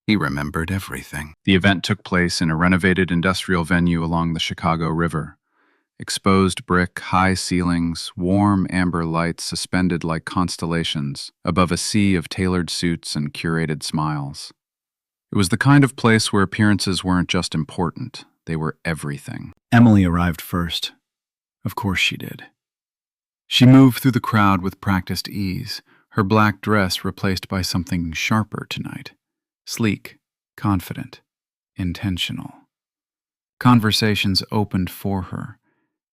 He remembered everything. The event took place in a renovated industrial venue along the Chicago River. Exposed brick, high ceilings, warm amber lights suspended like constellations above a sea of tailored suits and curated smiles. It was the kind of place where appearances weren't just important, they were everything. Emily arrived first. Of course she did. She moved through the crowd with practiced ease, her black dress replaced by something sharper tonight. Sleek, confident, intentional. Conversations opened for her.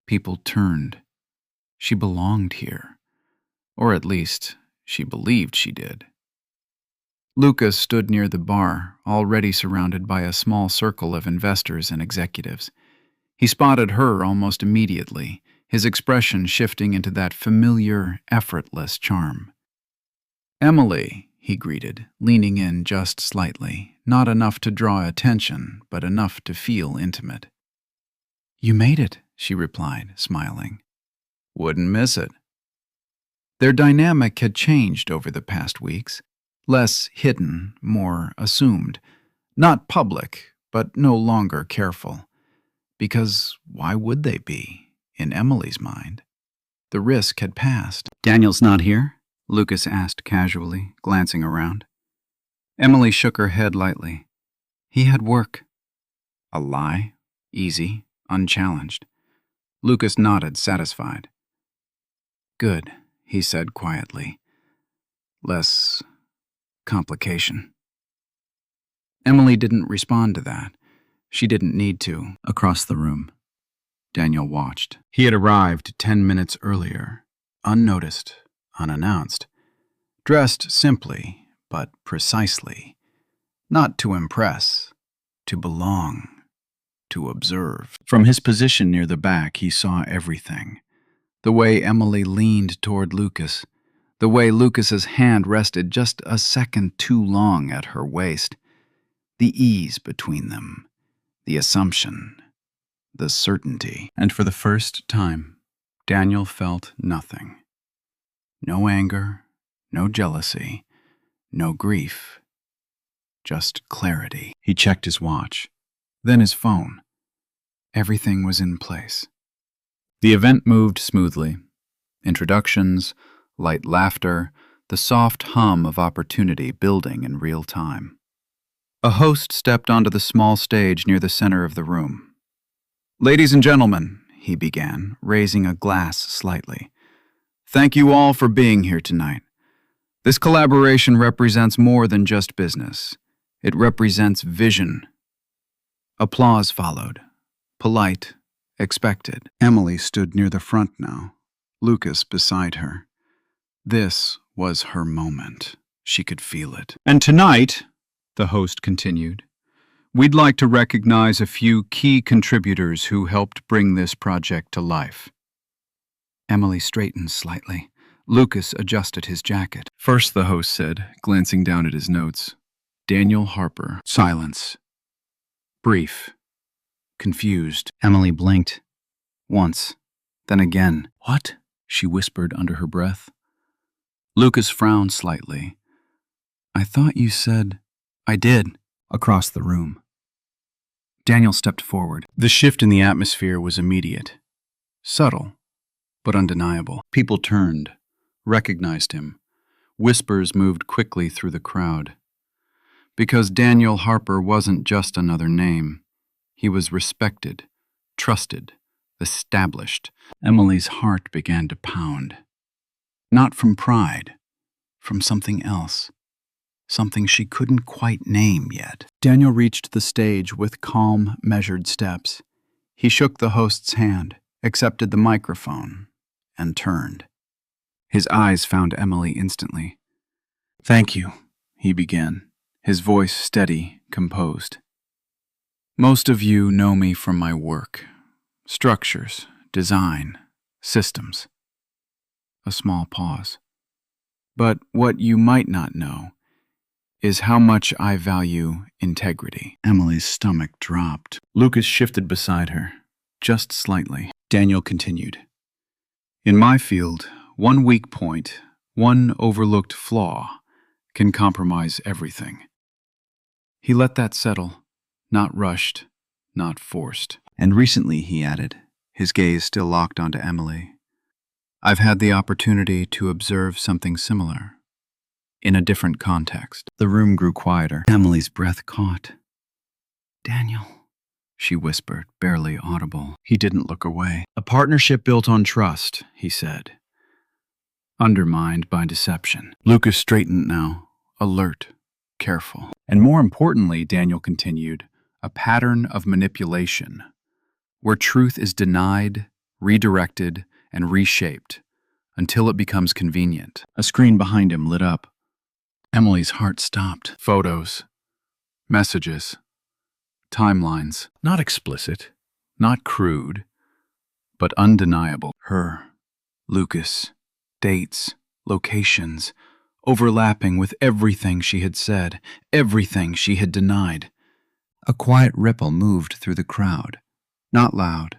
People turned. She belonged here. Or at least, she believed she did. Lucas stood near the bar, already surrounded by a small circle of investors and executives. He spotted her almost immediately, his expression shifting into that familiar, effortless charm. "Emily," he greeted, leaning in just slightly, not enough to draw attention, but enough to feel intimate. "You made it," she replied, smiling. "Wouldn't miss it." Their dynamic had changed over the past weeks, less hidden, more assumed, not public, but no longer careful. Because why would they be, in Emily's mind? The risk had passed. "Daniel's not here?" Lucas asked casually, glancing around. Emily shook her head lightly. "He had work." A lie? Easy, unchallenged. Lucas nodded, satisfied. "Good," he said quietly. "Less complication." Emily didn't respond to that. She didn't need to. Across the room, Daniel watched. He had arrived 10 minutes earlier, unnoticed, unannounced, dressed simply, but precisely, not to impress, to belong, to observe. From his position near the back, he saw everything. The way Emily leaned toward Lucas, the way Lucas's hand rested just a second too long at her waist, the ease between them, the assumption, the certainty. And for the first time, Daniel felt nothing. No anger, no jealousy, no grief, just clarity. He checked his watch, then his phone. Everything was in place. The event moved smoothly. Introductions, light laughter, the soft hum of opportunity building in real time. A host stepped onto the small stage near the center of the room. "Ladies and gentlemen," he began, raising a glass slightly, "thank you all for being here tonight. This collaboration represents more than just business. It represents vision." Applause followed. Polite, expected. Emily stood near the front now, Lucas beside her. This was her moment. She could feel it. "And tonight," the host continued, We'd like to recognize a few key contributors who helped bring this project to life. Emily straightened slightly. Lucas adjusted his jacket. First, the host said, glancing down at his notes. Daniel Harper. Silence. Brief. Confused. Emily blinked. Once. Then again. What? She whispered under her breath. Lucas frowned slightly. I thought you said... I did. Across the room. Daniel stepped forward. The shift in the atmosphere was immediate. Subtle, but undeniable. People turned, recognized him. Whispers moved quickly through the crowd. Because Daniel Harper wasn't just another name. He was respected, trusted, established. Emily's heart began to pound. Not from pride, from something else. Something she couldn't quite name yet. Daniel reached the stage with calm, measured steps. He shook the host's hand, accepted the microphone, and turned. His eyes found Emily instantly. Thank you, he began, his voice steady, composed. Most of you know me from my work. Structures, design, systems. A small pause. But what you might not know is how much I value integrity. Emily's stomach dropped. Lucas shifted beside her, just slightly. Daniel continued. In my field, one weak point, one overlooked flaw, can compromise everything. He let that settle, not rushed, not forced. And recently, he added, his gaze still locked onto Emily, I've had the opportunity to observe something similar. In a different context. The room grew quieter. Emily's breath caught. Daniel, she whispered, barely audible. He didn't look away. A partnership built on trust, he said. Undermined by deception. Lucas straightened now, alert, careful. And more importantly, Daniel continued, a pattern of manipulation, where truth is denied, redirected, and reshaped until it becomes convenient. A screen behind him lit up. Emily's heart stopped. Photos, messages, timelines. Not explicit, not crude, but undeniable. Her, Lucas, dates, locations, overlapping with everything she had said, everything she had denied. A quiet ripple moved through the crowd. Not loud,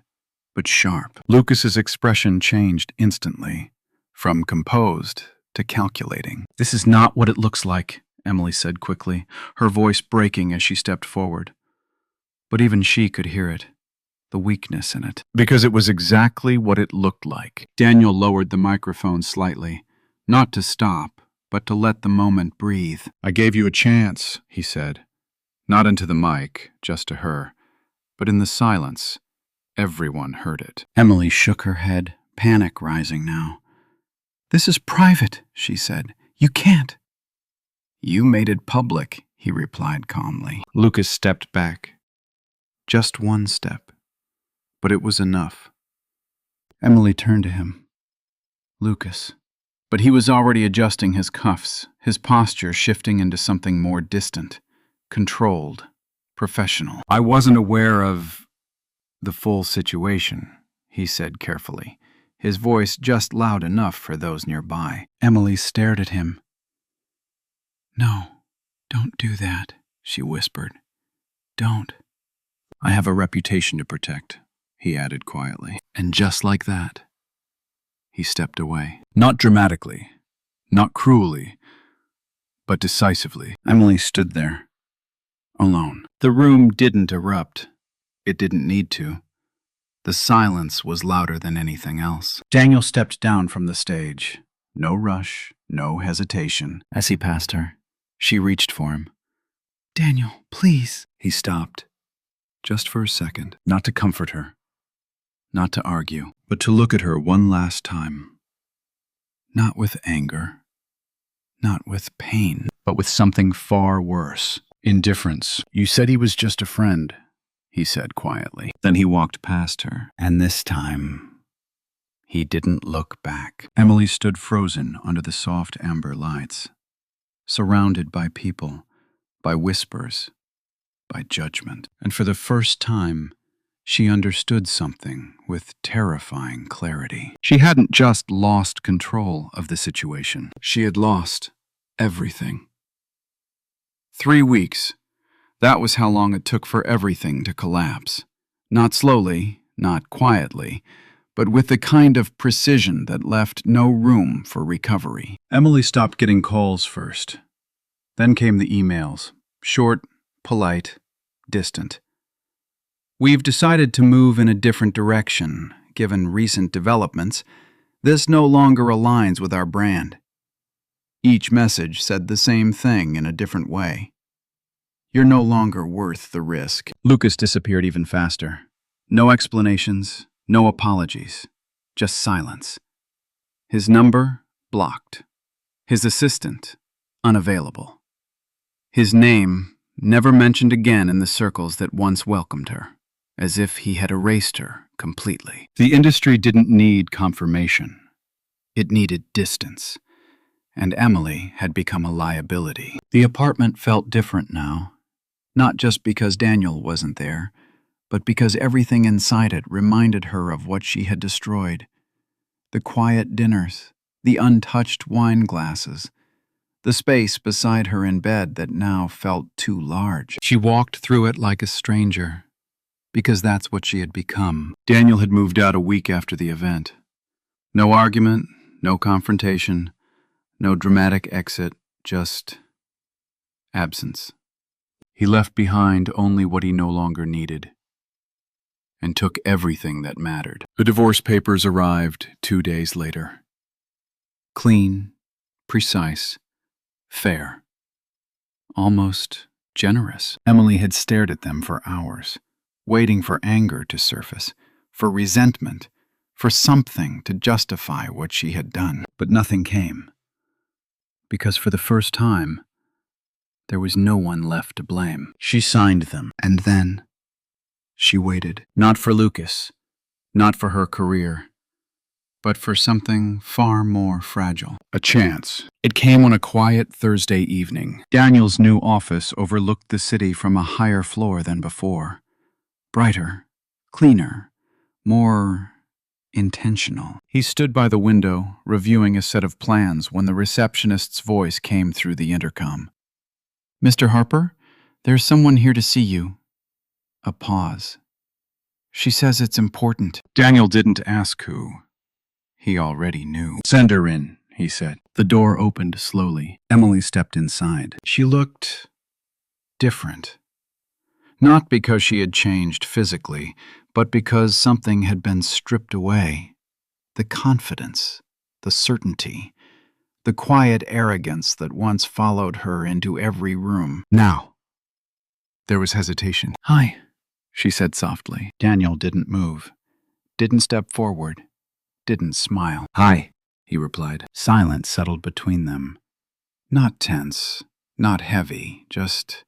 but sharp. Lucas's expression changed instantly, from composed to calculating. This is not what it looks like, Emily said quickly, her voice breaking as she stepped forward. But even she could hear it, the weakness in it. Because it was exactly what it looked like. Daniel lowered the microphone slightly, not to stop, but to let the moment breathe. I gave you a chance, he said. Not into the mic, just to her, but in the silence. Everyone heard it. Emily shook her head, panic rising now. This is private, she said. You can't. You made it public, he replied calmly. Lucas stepped back. Just one step. But it was enough. Emily turned to him. Lucas. But he was already adjusting his cuffs, his posture shifting into something more distant, controlled, professional. I wasn't aware of the full situation, he said carefully, his voice just loud enough for those nearby. Emily stared at him. No, don't do that, she whispered. Don't. I have a reputation to protect, he added quietly. And just like that, he stepped away. Not dramatically, not cruelly, but decisively. Emily stood there, alone. The room didn't erupt. It didn't need to. The silence was louder than anything else. Daniel stepped down from the stage. No rush, no hesitation. As he passed her, she reached for him. Daniel, please. He stopped. Just for a second. Not to comfort her. Not to argue. But to look at her one last time. Not with anger. Not with pain. But with something far worse. Indifference. You said he was just a friend, he said quietly. Then he walked past her. And this time, he didn't look back. Emily stood frozen under the soft amber lights, surrounded by people, by whispers, by judgment. And for the first time, she understood something with terrifying clarity. She hadn't just lost control of the situation. She had lost everything. 3 weeks. That was how long it took for everything to collapse. Not slowly, not quietly, but with the kind of precision that left no room for recovery. Emily stopped getting calls first. Then came the emails. Short, polite, distant. "We've decided to move in a different direction. Given recent developments, this no longer aligns with our brand." Each message said the same thing in a different way. "You're no longer worth the risk." Lucas disappeared even faster. No explanations, no apologies, just silence. His number, blocked. His assistant, unavailable. His name, never mentioned again in the circles that once welcomed her, as if he had erased her completely. The industry didn't need confirmation. It needed distance. And Emily had become a liability. The apartment felt different now, not just because Daniel wasn't there, but because everything inside it reminded her of what she had destroyed. The quiet dinners, the untouched wine glasses, the space beside her in bed that now felt too large. She walked through it like a stranger, because that's what she had become. Daniel had moved out a week after the event. No argument, no confrontation, no dramatic exit, just absence. He left behind only what he no longer needed, and took everything that mattered. The divorce papers arrived 2 days later. Clean, precise, fair. Almost generous. Emily had stared at them for hours, waiting for anger to surface, for resentment, for something to justify what she had done. But nothing came. Because for the first time, there was no one left to blame. She signed them, and then she waited. Not for Lucas, not for her career, but for something far more fragile. A chance. It came on a quiet Thursday evening. Daniel's new office overlooked the city from a higher floor than before. Brighter, cleaner, more intentional. He stood by the window, reviewing a set of plans when the receptionist's voice came through the intercom. "Mr. Harper, there's someone here to see you." A pause. "She says it's important." Daniel didn't ask who. He already knew. "Send her in," he said. The door opened slowly. Emily stepped inside. She looked different. Not because she had changed physically, but because something had been stripped away. The confidence, the certainty, the quiet arrogance that once followed her into every room. Now. There was hesitation. "Hi," she said softly. Daniel didn't move, didn't step forward, didn't smile. "Hi," he replied. Silence settled between them. Not tense, not heavy, just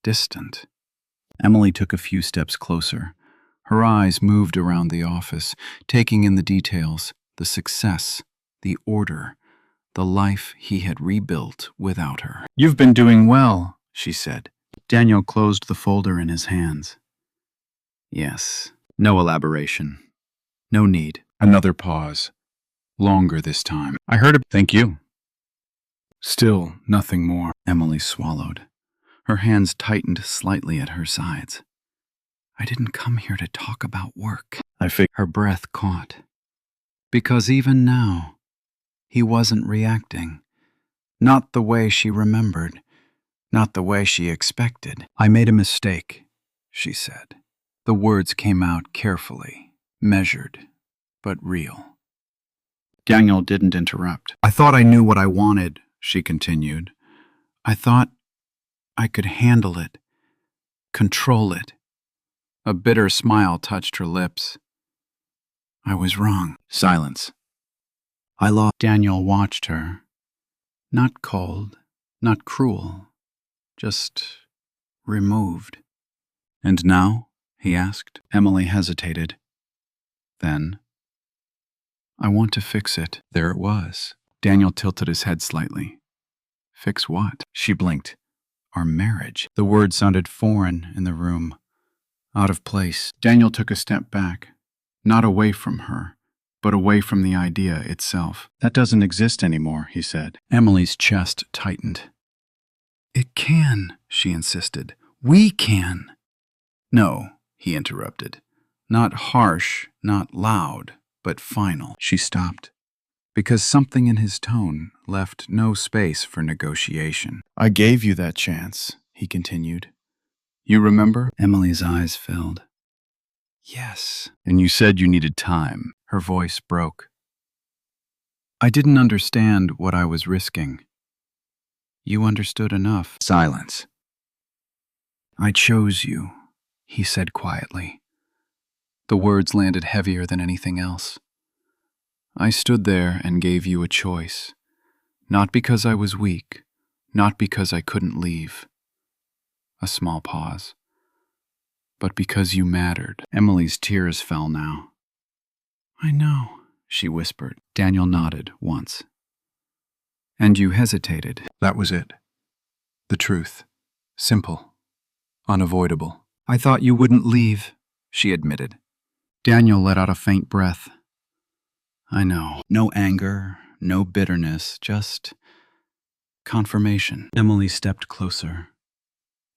distant. Emily took a few steps closer. Her eyes moved around the office, taking in the details, the success, the order, the life he had rebuilt without her. "You've been doing well," she said. Daniel closed the folder in his hands. Yes. No elaboration. No need. Another pause. Longer this time. "I heard Thank you." Still nothing more. Emily swallowed. Her hands tightened slightly at her sides. "I didn't come here to talk about work." Her breath caught. Because even now, he wasn't reacting. Not the way she remembered. Not the way she expected. "I made a mistake," she said. The words came out carefully, measured, but real. Daniel didn't interrupt. "I thought I knew what I wanted," she continued. "I thought I could handle it, control it." A bitter smile touched her lips. "I was wrong." Silence. "I lost." Daniel watched her. Not cold, not cruel, just removed. "And now?" he asked. Emily hesitated. Then, "I want to fix it." There it was. Daniel tilted his head slightly. "Fix what?" She blinked. our marriage. The words sounded foreign in the room, out of place. Daniel took a step back, not away from her, but away from the idea itself. That doesn't exist anymore, he said. Emily's chest tightened. It can, she insisted. We can. No, he interrupted. Not harsh, not loud, but final. She stopped, because something in his tone left no space for negotiation. I gave you that chance, he continued. You remember? Emily's eyes filled. Yes. And you said you needed time. Her voice broke. I didn't understand what I was risking. You understood enough. Silence. I chose you, he said quietly. The words landed heavier than anything else. I stood there and gave you a choice. Not because I was weak, not because I couldn't leave. A small pause. But because you mattered. Emily's tears fell now. I know, she whispered. Daniel nodded once. And you hesitated. That was it. The truth. Simple. Unavoidable. I thought you wouldn't leave, she admitted. Daniel let out a faint breath. I know. No anger, no bitterness, just confirmation. Emily stepped closer.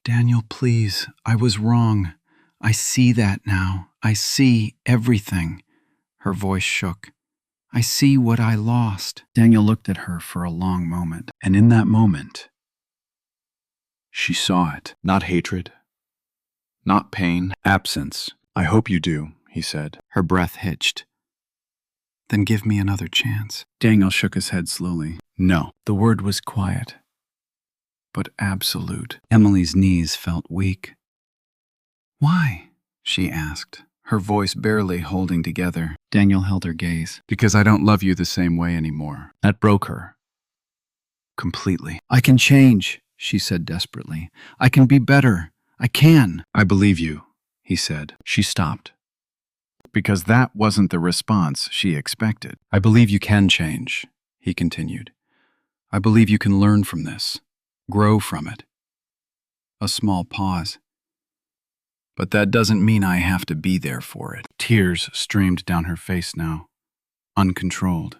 Daniel, please, I was wrong. I see that now. I see everything. Her voice shook. I see what I lost. Daniel looked at her for a long moment, and in that moment, she saw it. Not hatred, not pain, absence. I hope you do, he said. Her breath hitched. Then give me another chance. Daniel shook his head slowly. No. The word was quiet, but absolute. Emily's knees felt weak. Why? She asked, her voice barely holding together. Daniel held her gaze. Because I don't love you the same way anymore. That broke her. Completely. I can change, she said desperately. I can be better. I can. I believe you, he said. She stopped. Because that wasn't the response she expected. I believe you can change, he continued. I believe you can learn from this, grow from it. A small pause. But that doesn't mean I have to be there for it. Tears streamed down her face now, uncontrolled,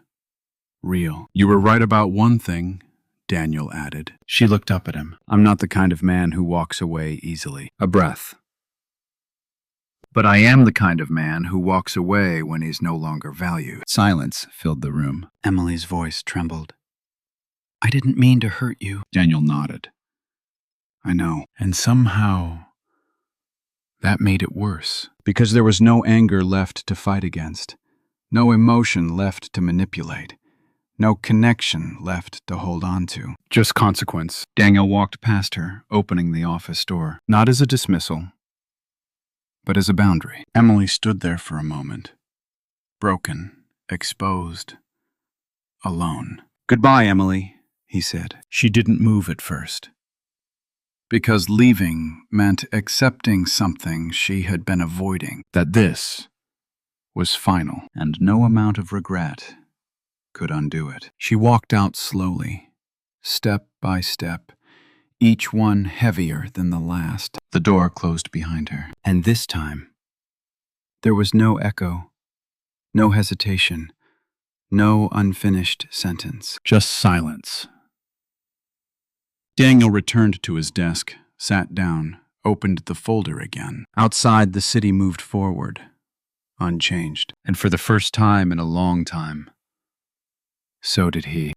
real. You were right about one thing, Daniel added. She looked up at him. I'm not the kind of man who walks away easily. A breath. But I am the kind of man who walks away when he's no longer valued. Silence filled the room. Emily's voice trembled. I didn't mean to hurt you. Daniel nodded. I know. And somehow that made it worse, because there was no anger left to fight against, no emotion left to manipulate, no connection left to hold on to. Just consequence. Daniel walked past her, opening the office door, not as a dismissal, but as a boundary. Emily stood there for a moment, broken, exposed, alone. Goodbye, Emily, he said. She didn't move at first. Because leaving meant accepting something she had been avoiding, that this was final, and no amount of regret could undo it. She walked out slowly, step by step, each one heavier than the last. The door closed behind her, and this time, there was no echo, no hesitation, no unfinished sentence, just silence. Daniel returned to his desk, sat down, opened the folder again. Outside, the city moved forward, unchanged. And for the first time in a long time, so did he.